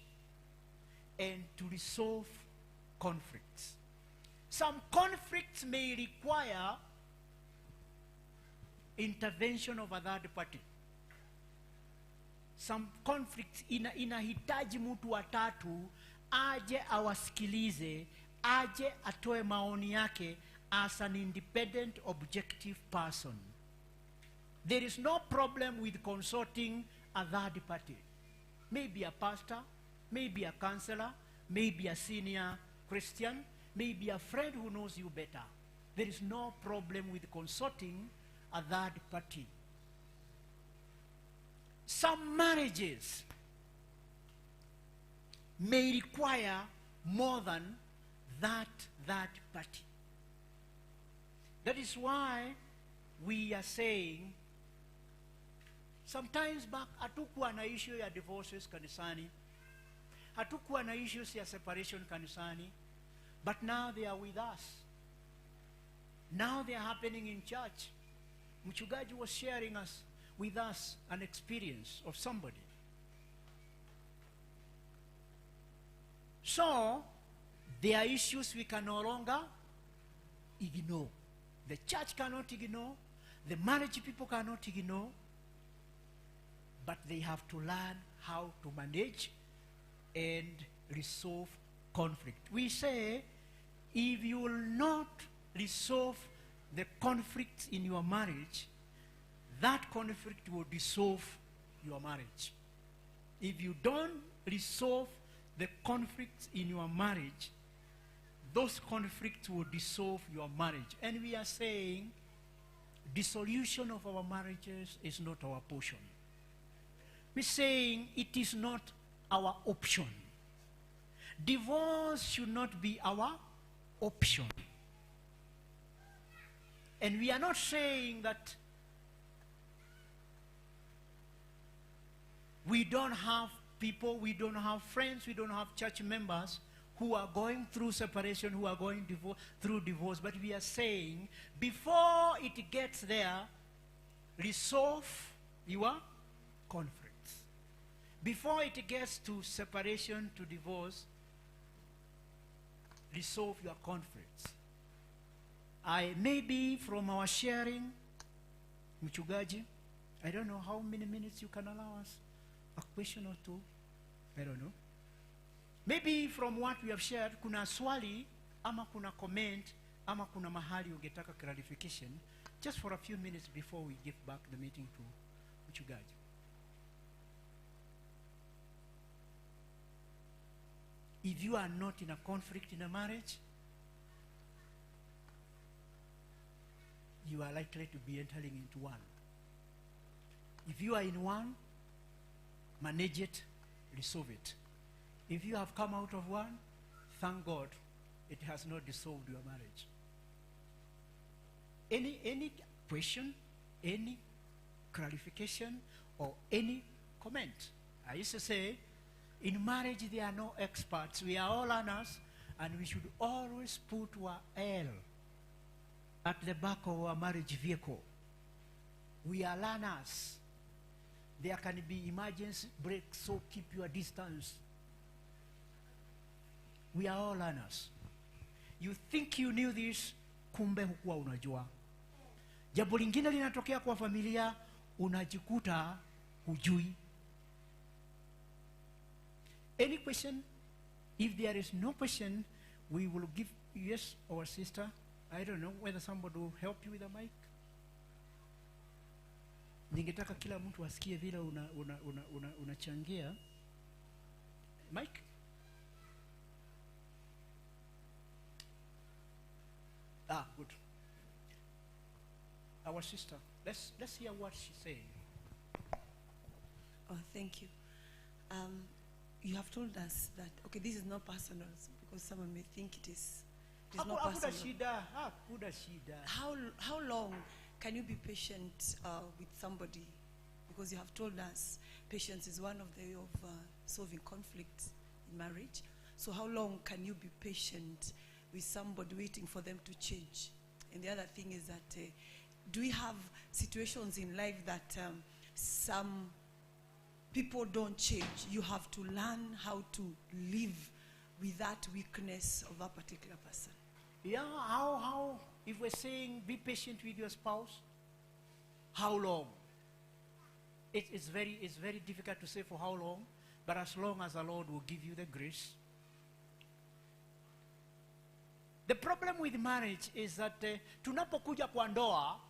and to resolve conflicts. Some conflicts may require intervention of a third party. Some conflicts inahitaji mtu wa tatu aje awasikilize, aje atoe maoni yake as an independent, objective person. There is no problem with consulting a third party. Maybe a pastor, maybe a counselor, maybe a senior Christian, maybe a friend who knows you better. There is no problem with consulting a third party. Some marriages may require more than that party. That is why we are saying, sometimes back, hatukuwa na issue ya divorces kanisani, hatukuwa na issues ya separation kanisani, but now they are with us. Now they are happening in church. Mchungaji was sharing with us an experience of somebody. So, there are issues we can no longer ignore. The church cannot ignore. The marriage people cannot ignore. But they have to learn how to manage and resolve conflict. We say, if you will not resolve the conflict in your marriage, that conflict will dissolve your marriage. If you don't resolve the conflicts in your marriage, those conflicts will dissolve your marriage. And we are saying, dissolution of our marriages is not our portion. We're saying it is not our option. Divorce should not be our option. And we are not saying that we don't have people, we don't have friends, we don't have church members who are going through separation, who are going through divorce. But we are saying, before it gets there, resolve your conflicts. Before it gets to separation, to divorce, resolve your conflicts. Maybe from our sharing, Mchungaji, I don't know how many minutes you can allow us. A question or two. I don't know. Maybe from what we have shared, kuna swali, ama kuna comment, ama kuna mahali ungetaka clarification, just for a few minutes before we give back the meeting to Mchungaji. If you are not in a conflict in a marriage, you are likely to be entering into one. If you are in one, manage it, resolve it. If you have come out of one, thank God it has not dissolved your marriage. Any question, any clarification, or any comment? I used to say, in marriage there are no experts. We are all learners, and we should always put our L at the back of our marriage vehicle. We are learners. There can be emergency breaks, so keep your distance. We are all learners. You think you knew this, kumbe hukuwa unajua. Jambo lingine linatokea kwa familia, unajikuta hujui. Any question? If there is no question, we will give yes or sister. I don't know whether somebody will help you with the mic. Ningetaka kila mtu asikie vile unachangia. Mike? Good. Our sister, let's hear what she's saying. Oh, thank you. You have told us that, okay, this is not personal, because someone may think it is not personal. How long can you be patient with somebody? Because you have told us patience is one of the way of solving conflicts in marriage. So how long can you be patient with somebody, waiting for them to change? And the other thing is that, do we have situations in life that some people don't change? You have to learn how to live with that weakness of a particular person. Yeah, how if we're saying be patient with your spouse, how long? It's very difficult to say for how long, but as long as the Lord will give you the grace. The problem with marriage is that tunapokuja kwa ndoa,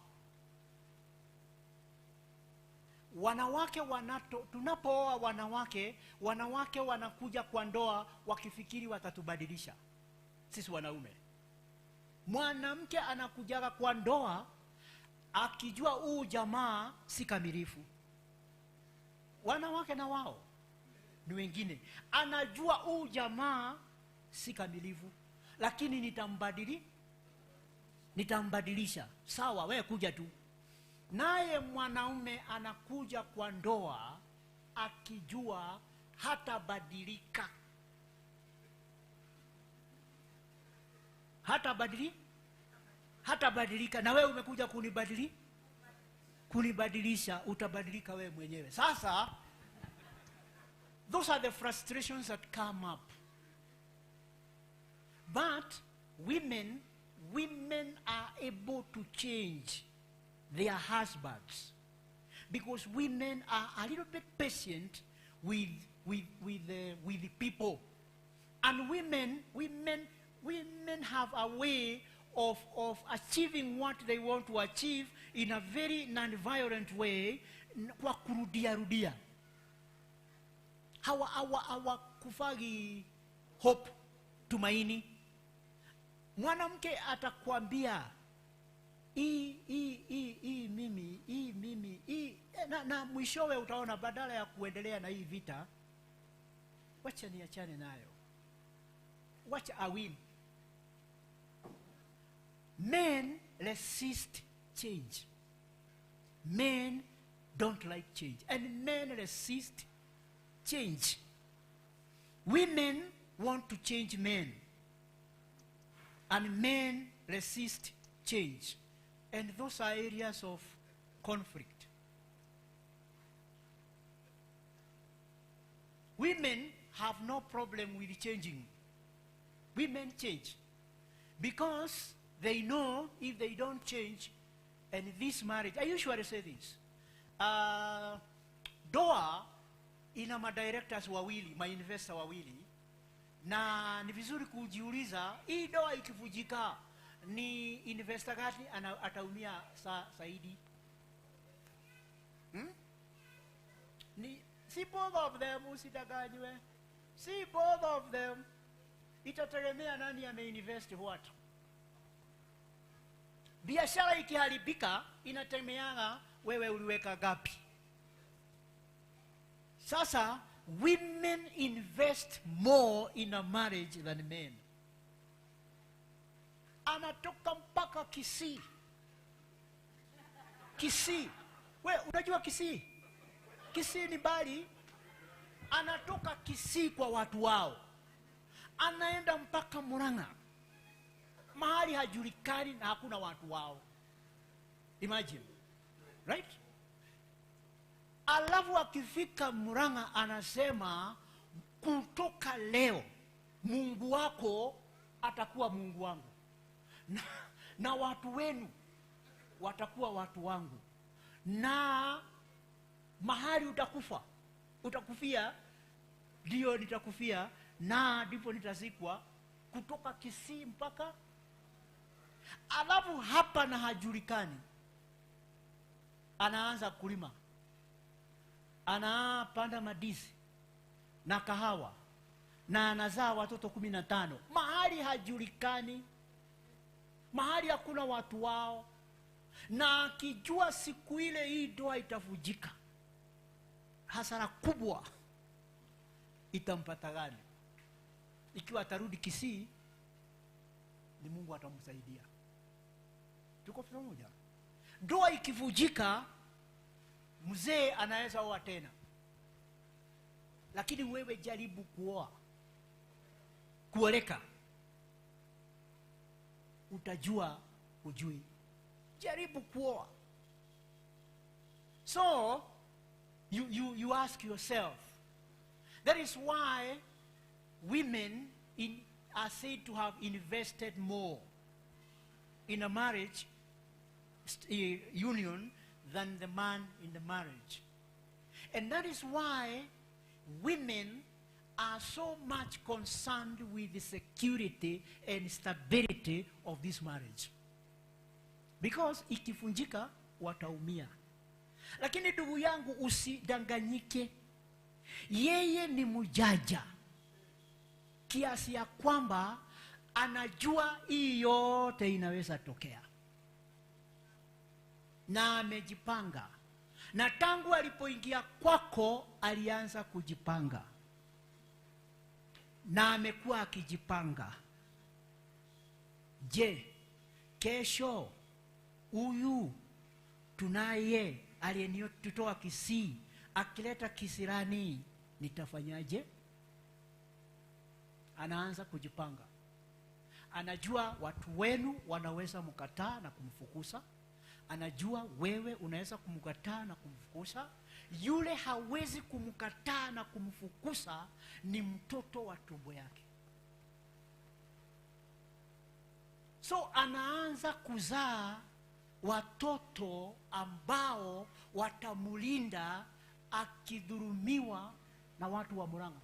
tunapooa wanawake wanakuja kwa ndoa wakifikiri watatubadilisha sisi wanaume. Mwanamke anakujaga kwa ndoa akijua huu jamaa si kamilifu. Wanawake na wao ni wengine, anajua huu jamaa si kamilifu, lakini nitambadilisha. Sawa, wewe kuja tu. Naye mwanaume anakuja kwa ndoa akijua hatabadilika. Hatabadilika, na wewe umekuja kunibadilisha, utabadilika wewe mwenyewe. Sasa those are the frustrations that come up. But women women are able to change their husbands, because women are a little bit patient with the people, and women have a way of achieving what they want to achieve in a very non-violent way, kwa kurudia. Hawakufagi hope, tumaini. Mwanamke atakwambia mimi na mwishowe utaona badala ya kuendelea na hii vita, wacha niachane nayo, wacha awin. Men resist change. Men don't like change, and men resist change. Women want to change men, and men resist change. And those are areas of conflict. Women have no problem with changing. Women change because they know if they don't change, and this marriage, I usually say this, doa ina madirectors wawili, mainvestor wawili, na ni vizuri kujiuliza, hii doa ikivujika, ni investor gani ataumia zaidi? Si both of them, usidanganywe. Si both of them. Itategemea nani ameinvest what. Biashara ikiharibika, inategemeana wewe uliweka gapi. Sasa, women invest more in a marriage than men. Anatoka mpaka Kisii. Kisii. Wewe unajua Kisii? Kisii ni bali. Anatoka Kisii kwa watu wao, anaenda mpaka Murang'a, mahali hajulikani na hakuna watu wao. Imagine, right? Alafu akifika Murang'a anasema, kutoka leo Mungu wako atakuwa Mungu wangu, na watu wenu watakuwa watu wangu, na mahali utakufia ndio nitakufia, na ndipo nitazikwa. Kutoka Kisii mpaka, alafu hapa na hajulikani, anaanza kulima, anapanda madizi na kahawa, na anazaa watoto 15, mahali hajulikani, mahali hakuna watu wao, na akijua siku ile hii doa itavujika, hasara kubwa itampata gani? Ikiwa atarudi Kisii, ni Mungu atamsaidia. Tuko pamoja? Doa ikivujika, mzee anaweza oa tena, lakini wewe jaribu kuoleka, utajua ujui. Jaribu kuoa. So you ask yourself. That is why women are said to have invested more in a marriage union than the man in the marriage. And that is why women are so much concerned with the security and stability of this marriage. Because ikifunjika wataumia. Lakini ndugu yangu, usidanganyike. Yeye ni mjanja kiasi ya kwamba anajua hii yote inaweza tokea, na amejipanga. Na tangu alipoingia kwako alianza kujipanga, na amekuwa akijipanga. Je, kesho huyu tunaye aliyenitoa Kisii akileta kisirani nitafanyaje? Anaanza kujipanga. Anajua watu wenu wanaweza mkataa na kumfukuza. Anajua wewe unaweza kumkataa na kumfukuza. Yule hawezi kumkataa na kumfukuza ni mtoto wa tumbo yake. So anaanza kuzaa watoto ambao watamulinda akidhulumiwa na watu wa Murang'a.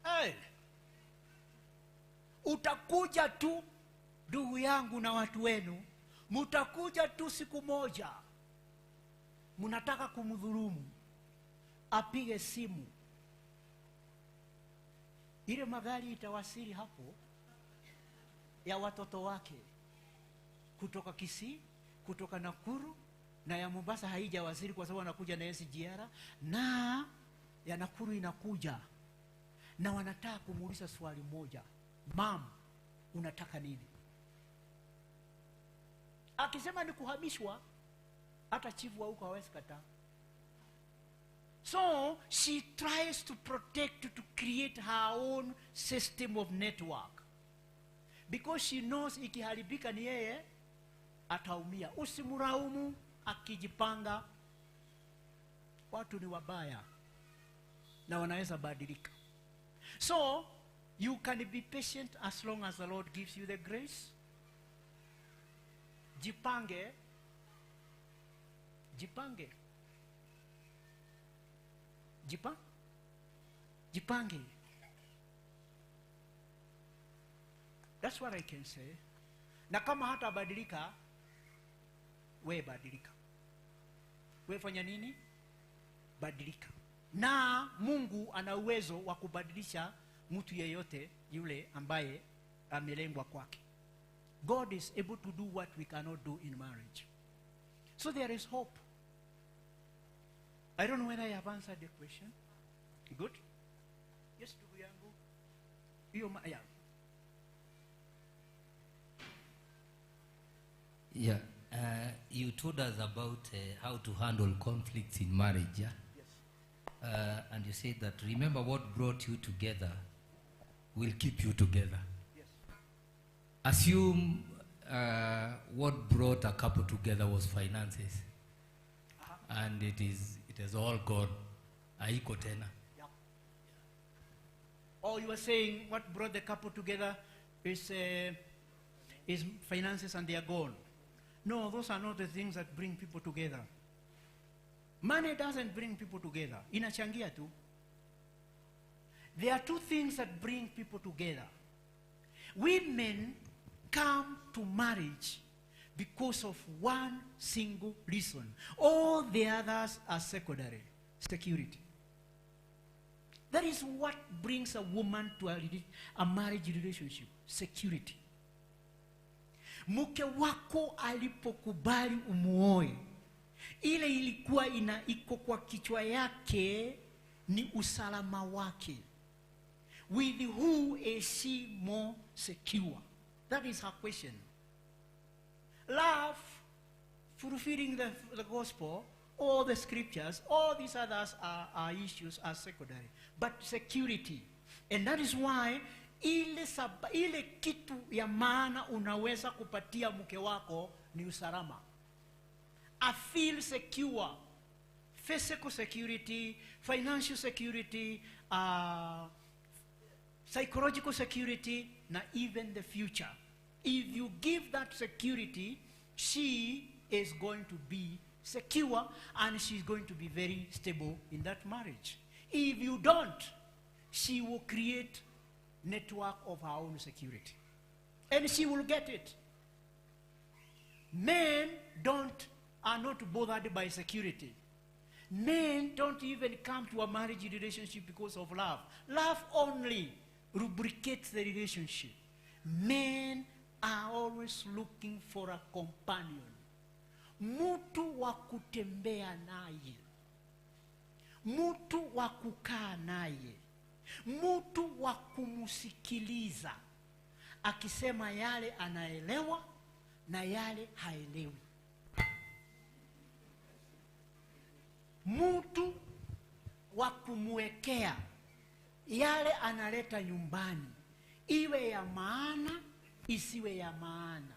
Hey, utakuja tu ndugu yangu na watu wenu, mutakuja tu siku moja, munataka kumdhulumu, apige simu, ile magari itawasili hapo ya watoto wake kutoka Kisii, kutoka Nakuru, na ya Mombasa haijawasili kwa sababu anakuja na SGR, na ya Nakuru inakuja, na wanataka kumuuliza swali moja, mam, unataka nini? Akisema ni kuhamishwa, hata chifu wa huko hawezi kataa. So she tries to protect, to create her own system of network, because she knows ikiharibika ni yeye ataumia. Usimuraumu akijipanga. Watu ni wabaya na wanaweza badilika. So you can be patient as long as the Lord gives you the grace. Jipange. Jipange. That's what I can say. Na kama hata badilika, we badilika. We fanya nini? Badilika. Na Mungu ana uwezo wa kubadilisha mtu yeyote yule ambaye amelengwa kwake. God is able to do what we cannot do in marriage. So there is hope. I don't know whether I have answered the question. Good? Yes, ndugu yangu. Yeah. Yeah. You told us about how to handle conflicts in marriage, yeah? Yes. And you said that remember what brought you together will keep you together. Yes. Assume what brought a couple together was finances. And it has all gone. Haiko tena. Yeah. Or you are saying what brought the couple together is finances and they are gone. No, those are not the things that bring people together. Money doesn't bring people together. Inachangia tu. There are two things that bring people together. Women come to marriage because of one single reason. All the others are secondary. Security. That is what brings a woman to a marriage relationship. Security. Mke wako alipokubali umuoe, ile ilikuwa iko kwa kichwa yake ni usalama wake. With who is she more secure? That is her question. Love, fulfilling the gospel, all the scriptures, all these others are issues, are secondary. But security. And that is why ile kitu ya maana unaweza kupatia mke wako ni usalama. I feel secure. Physical security, financial security, psychological security, na even the future. If you give that security, she is going to be secure and she's going to be very stable in that marriage. If you don't, she will create network of her own security. And she will get it. Men are not bothered by security. Men don't even come to a marriage relationship because of love. Love only lubricates the relationship. Men are always looking for a companion. Mtu wa kutembea naye. Mtu wa kukaa naye. Mtu wa kumusikiliza. Akisema yale anaelewa na yale haelewi. Mtu wa kumwekea yale analeta nyumbani, iwe ya maana isiwe ya maana.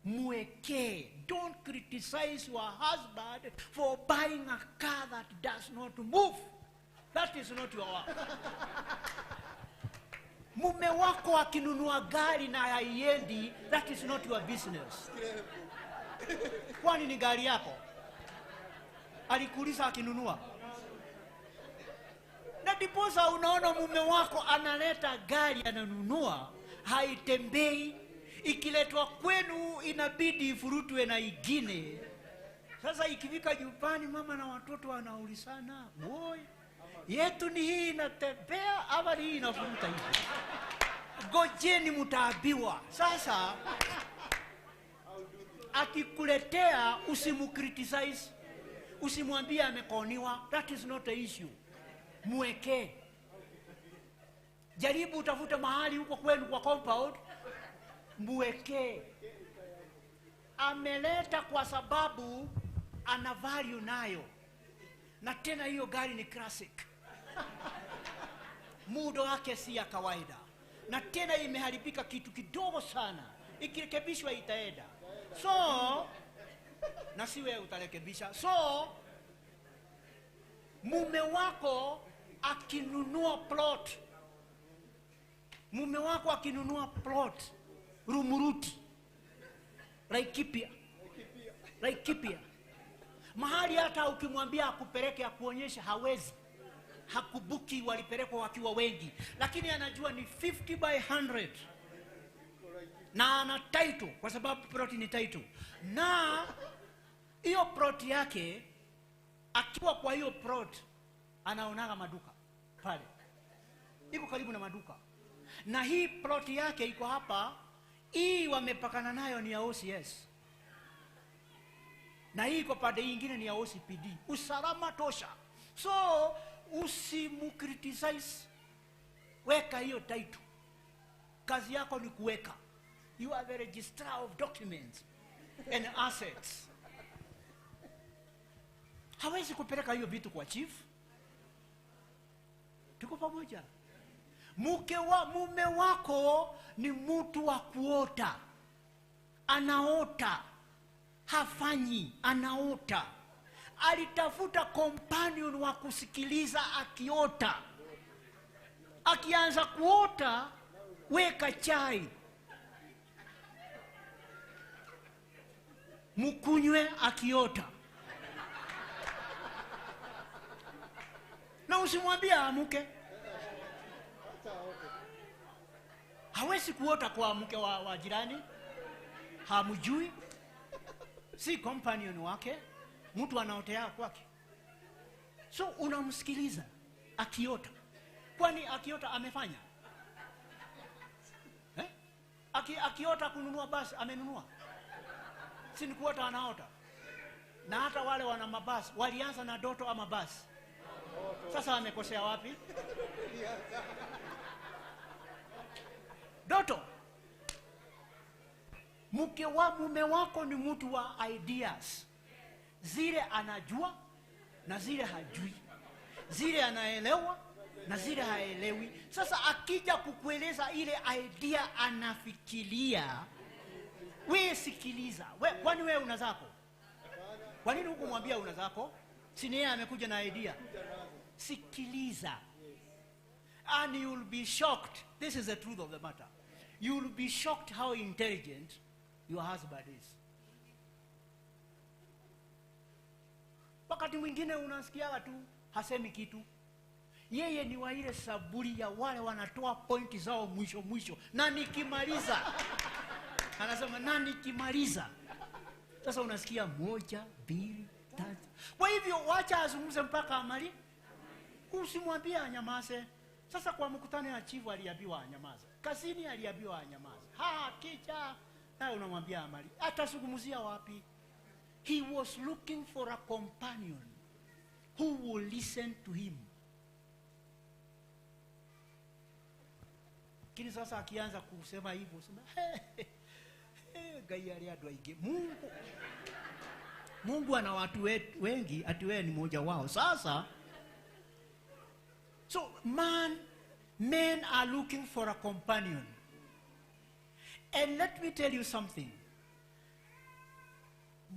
Mwekee. Don't criticize your husband for buying a car that does not move. That is not your work. Mume wako akinunua gari na haiendi, that is not your business. Kwani ni gari yako? Alikuuliza akinunua? Na ndiposa unaona mume wako analeta gari ananunua, haitembei, ikiletwa kwenu inabidi ifurutwe na igine. Sasa ikifika nyumbani mama na watoto wanaulizana, "Boy, yetu ni hii inatembea ama hii inafuruta hivi?" Gojeni mtaabiwa. Sasa akikuletea usimukriticize, usimwambie amekoniwa. That is not the issue. Muweke. Jaribu utafute mahali huko kwenu kwa compound, muweke. Ameleta kwa sababu ana value nayo. Na tena hiyo gari ni classic. Muundo wake si ya kawaida. Na tena imeharibika kitu kidogo sana. Ikirekebishwa itaenda. So, na siwe utarekebisha. So, mume wako akinunua plot. Mume wako akinunua plot. Rumuruti. Laikipia. Mahali hata ukimwambia akupeleke akuonyeshe hawezi. Hakubuki, walipelekwa wakiwa wengi. Lakini anajua ni 50 by 100. Na ana title kwa sababu plot ni title. Na hiyo plot yake, akiwa kwa hiyo plot anaonaga maduka pale. Iko karibu na maduka. Na hii plot yake iko hapa, hii wamepakana nayo ni ya OCS. Na hii kwa pande nyingine ni ya OCPD. Usalama tosha. So usimukriticize, weka hiyo title. Kazi yako ni kuweka. You are the registrar of documents and assets. Hawezi kupeleka hiyo vitu kwa chief. Tuko pamoja? Mume wako ni mtu wa kuota. Anaota. Hafanyi, anaota. Alitafuta companion wa kusikiliza akiota. Akianza kuota, weka chai. Mkunywe akiota. Na usimwambie amuke. Hawezi kuota kwa mke wa jirani. Hamjui. Si companion wake. Mtu anaotea kwake. So unamsikiliza akiota. Kwani akiota amefanya? Akiota kununua basi amenunua. Si ni kuota anaota. Na hata wale wana mabasi walianza na doto ama basi. Sasa amekosea wapi? Doto. Mume wako ni mtu wa ideas. Zile anajua na zile hajui. Zile anaelewa na zile haelewi. Sasa akija kukueleza ile idea anafikiria, wewe sikiliza. Kwani wewe una zako? Kwa nini hukumwambia una zako? Si yeye amekuja na idea. Sikiliza. And you'll be shocked. This is the truth of the matter. You'll be shocked how intelligent your husband is. Wakati mwingine unasikia tu hasemi kitu. Yeye ni wa ile saburi ya wale wanatoa pointi zao mwisho. Na nikimaliza. Anasema na nikimaliza. Sasa unasikia 1, 2, 3. Kwa hivyo wacha azungumze mpaka amali. Usimwambie anyamaze. Sasa kwa mkutano ya chifu aliambiwa anyamaze. Kazini aliambiwa anyamaze. Kicha. Na unamwambia amali. Atazungumzia wapi? He was looking for a companion who will listen to him. Kini sasa akianza kusema hivyo, sema gai aliadwa aige. Mungu ana watu wengi, ati wewe ni mmoja wao. Sasa so men are looking for a companion. And let me tell you something.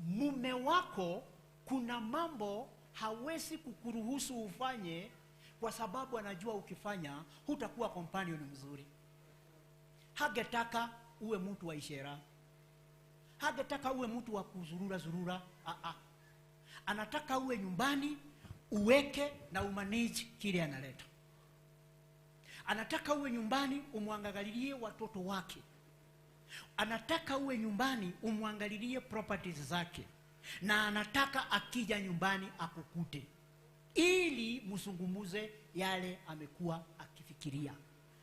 Mume wako kuna mambo hawezi kukuruhusu ufanye kwa sababu anajua ukifanya hutakuwa companion mzuri. Hagetaka uwe mtu wa ishara, hagetaka uwe mtu wa kuzurura. Anataka uwe nyumbani, uweke na umanage kile analeta. Anataka uwe nyumbani umwangalilie watoto wake. Anataka uwe nyumbani umwangalilie properties zake. Na anataka akija nyumbani akukute, ili msungumuze yale amekuwa akifikiria,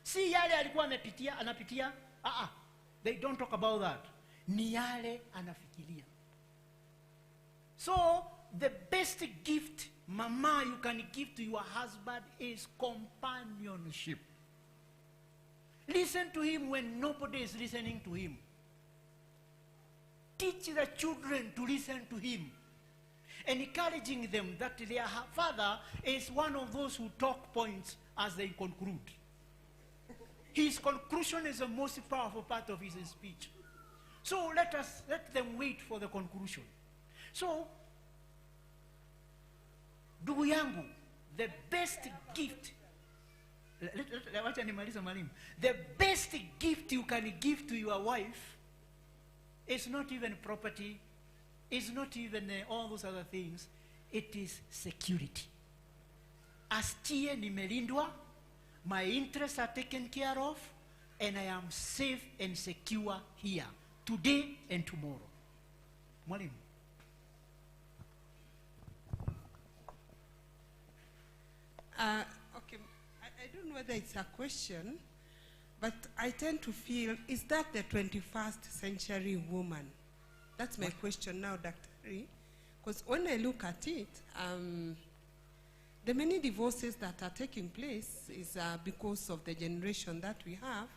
si yale alikuwa anapitia. They don't talk about that. Ni yale anafikiria. So the best gift, mama, you can give to your husband is companionship. Listen to him when nobody is listening to him. Teach the children to listen to him, encouraging them that their father is one of those who talk points as they conclude. His conclusion is the most powerful part of his speech. So let them wait for the conclusion. So, ndugu yangu, the best gift, wacha nimalize mwalimu. The best gift you can give to your wife is not even property, it's not even all those other things. It is security. Asikie nimelindwa, my interests are taken care of, and I am safe and secure here, today and tomorrow. Mwalimu. Okay, I don't know whether it's a question, but I tend to feel, is that the 21st century woman? That's my question now, Dr. Because when I look at it, the many divorces that are taking place is because of the generation that we have.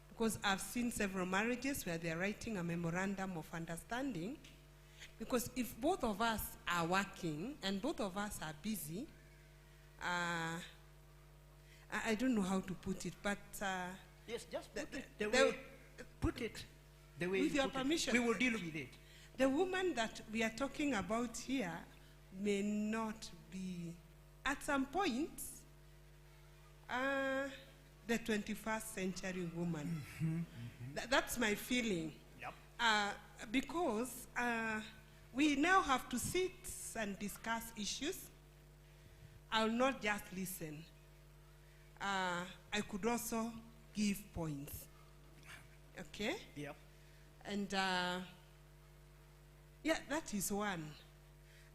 Because I've seen several marriages where they're writing a memorandum of understanding. Because if both of us are working and both of us are busy, I don't know how to put it, but yes, just put it the way with your permission. We will deal with it. The woman that we are talking about here may not be, at some point, the 21st century woman. That's my feeling. Yep. Because we now have to sit and discuss issues. I'll not just listen. I could also give points. Okay? Yep. And yeah, that is one.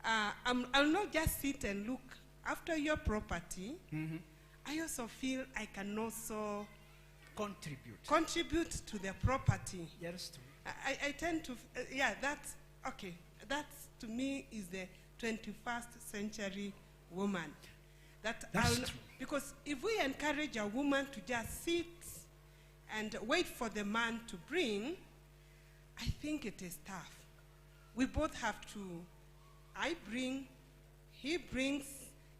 I'll not just sit and look after your property. I also feel I can also contribute to the property. Yes, true. I tend to, yeah, that's, okay. That to me is the 21st century woman. That's true. Because if we encourage a woman to just sit and wait for the man to bring, I think it is tough. We both have to, I bring, he brings,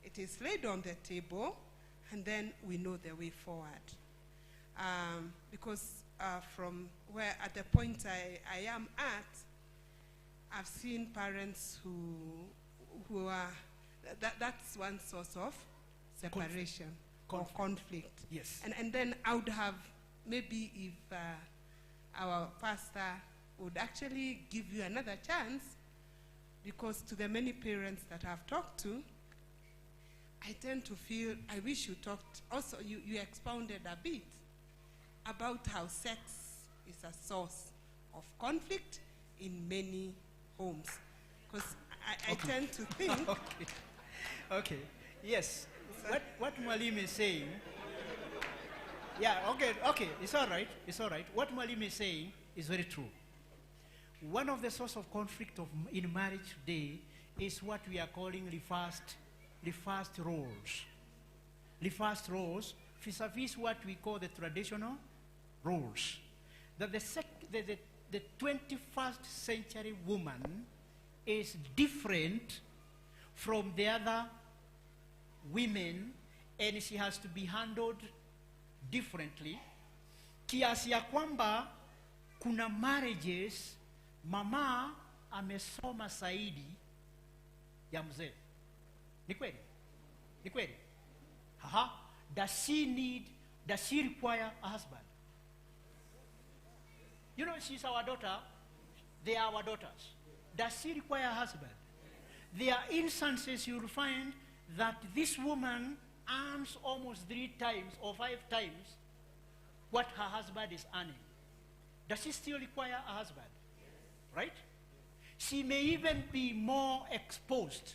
it is laid on the table, and then we know the way forward. Because from where, at the point I am at, I've seen parents who are, that's one source of separation or conflict. Yes. And then I would have, maybe if our pastor would actually give you another chance, because to the many parents that I've talked to, I tend to feel, I wish you talked, also you expounded a bit about how sex is a source of conflict in many homes. Because I tend to think... Okay, yes. What Mwalim is saying, yeah, okay, it's all right. What Mwalim is saying is very true. One of the sources of conflict in marriage today is what we are calling reversed roles. Reversed roles vis-a-vis what we call the traditional roles. That the 21st century woman is different from the other women, and she has to be handled differently. Kiasi ya kwamba kuna marriages mama amesoma zaidi ya mzee. Ni kweli? Does she require a husband? You know, she's our daughter. They are our daughters. Does she require a husband? There are instances you'll find that this woman earns almost 3 times or 5 times what her husband is earning. Does she still require a husband? Right? She may even be more exposed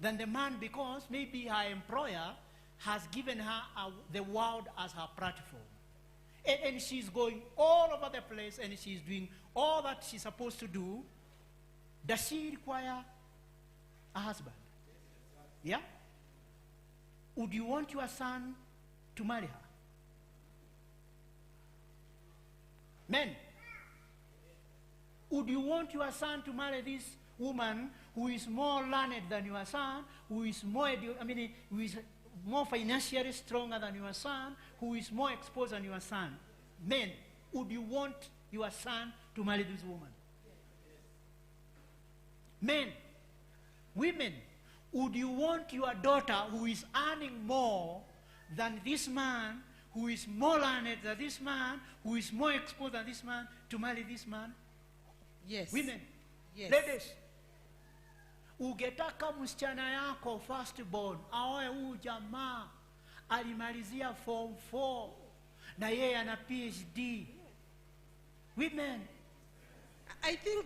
than the man because maybe her employer has given her the world as her platform. And she's going all over the place and she's doing all that she's supposed to do. Does she require a husband? Yeah? Would you want your son to marry her? Men, would you want your son to marry this woman who is more learned than your son, who is more financially stronger than your son, who is more exposed than your son? Men, would you want your son to marry this woman? Men, women, would you want your daughter who is earning more than this man, who is more learned than this man, who is more exposed than this man, to marry this man? Yes. Women, yes. Ladies, ungetaka msichana yako firstborn aoe huyu jamaa alimalizia form 4 na yeye ana PhD. Women, I think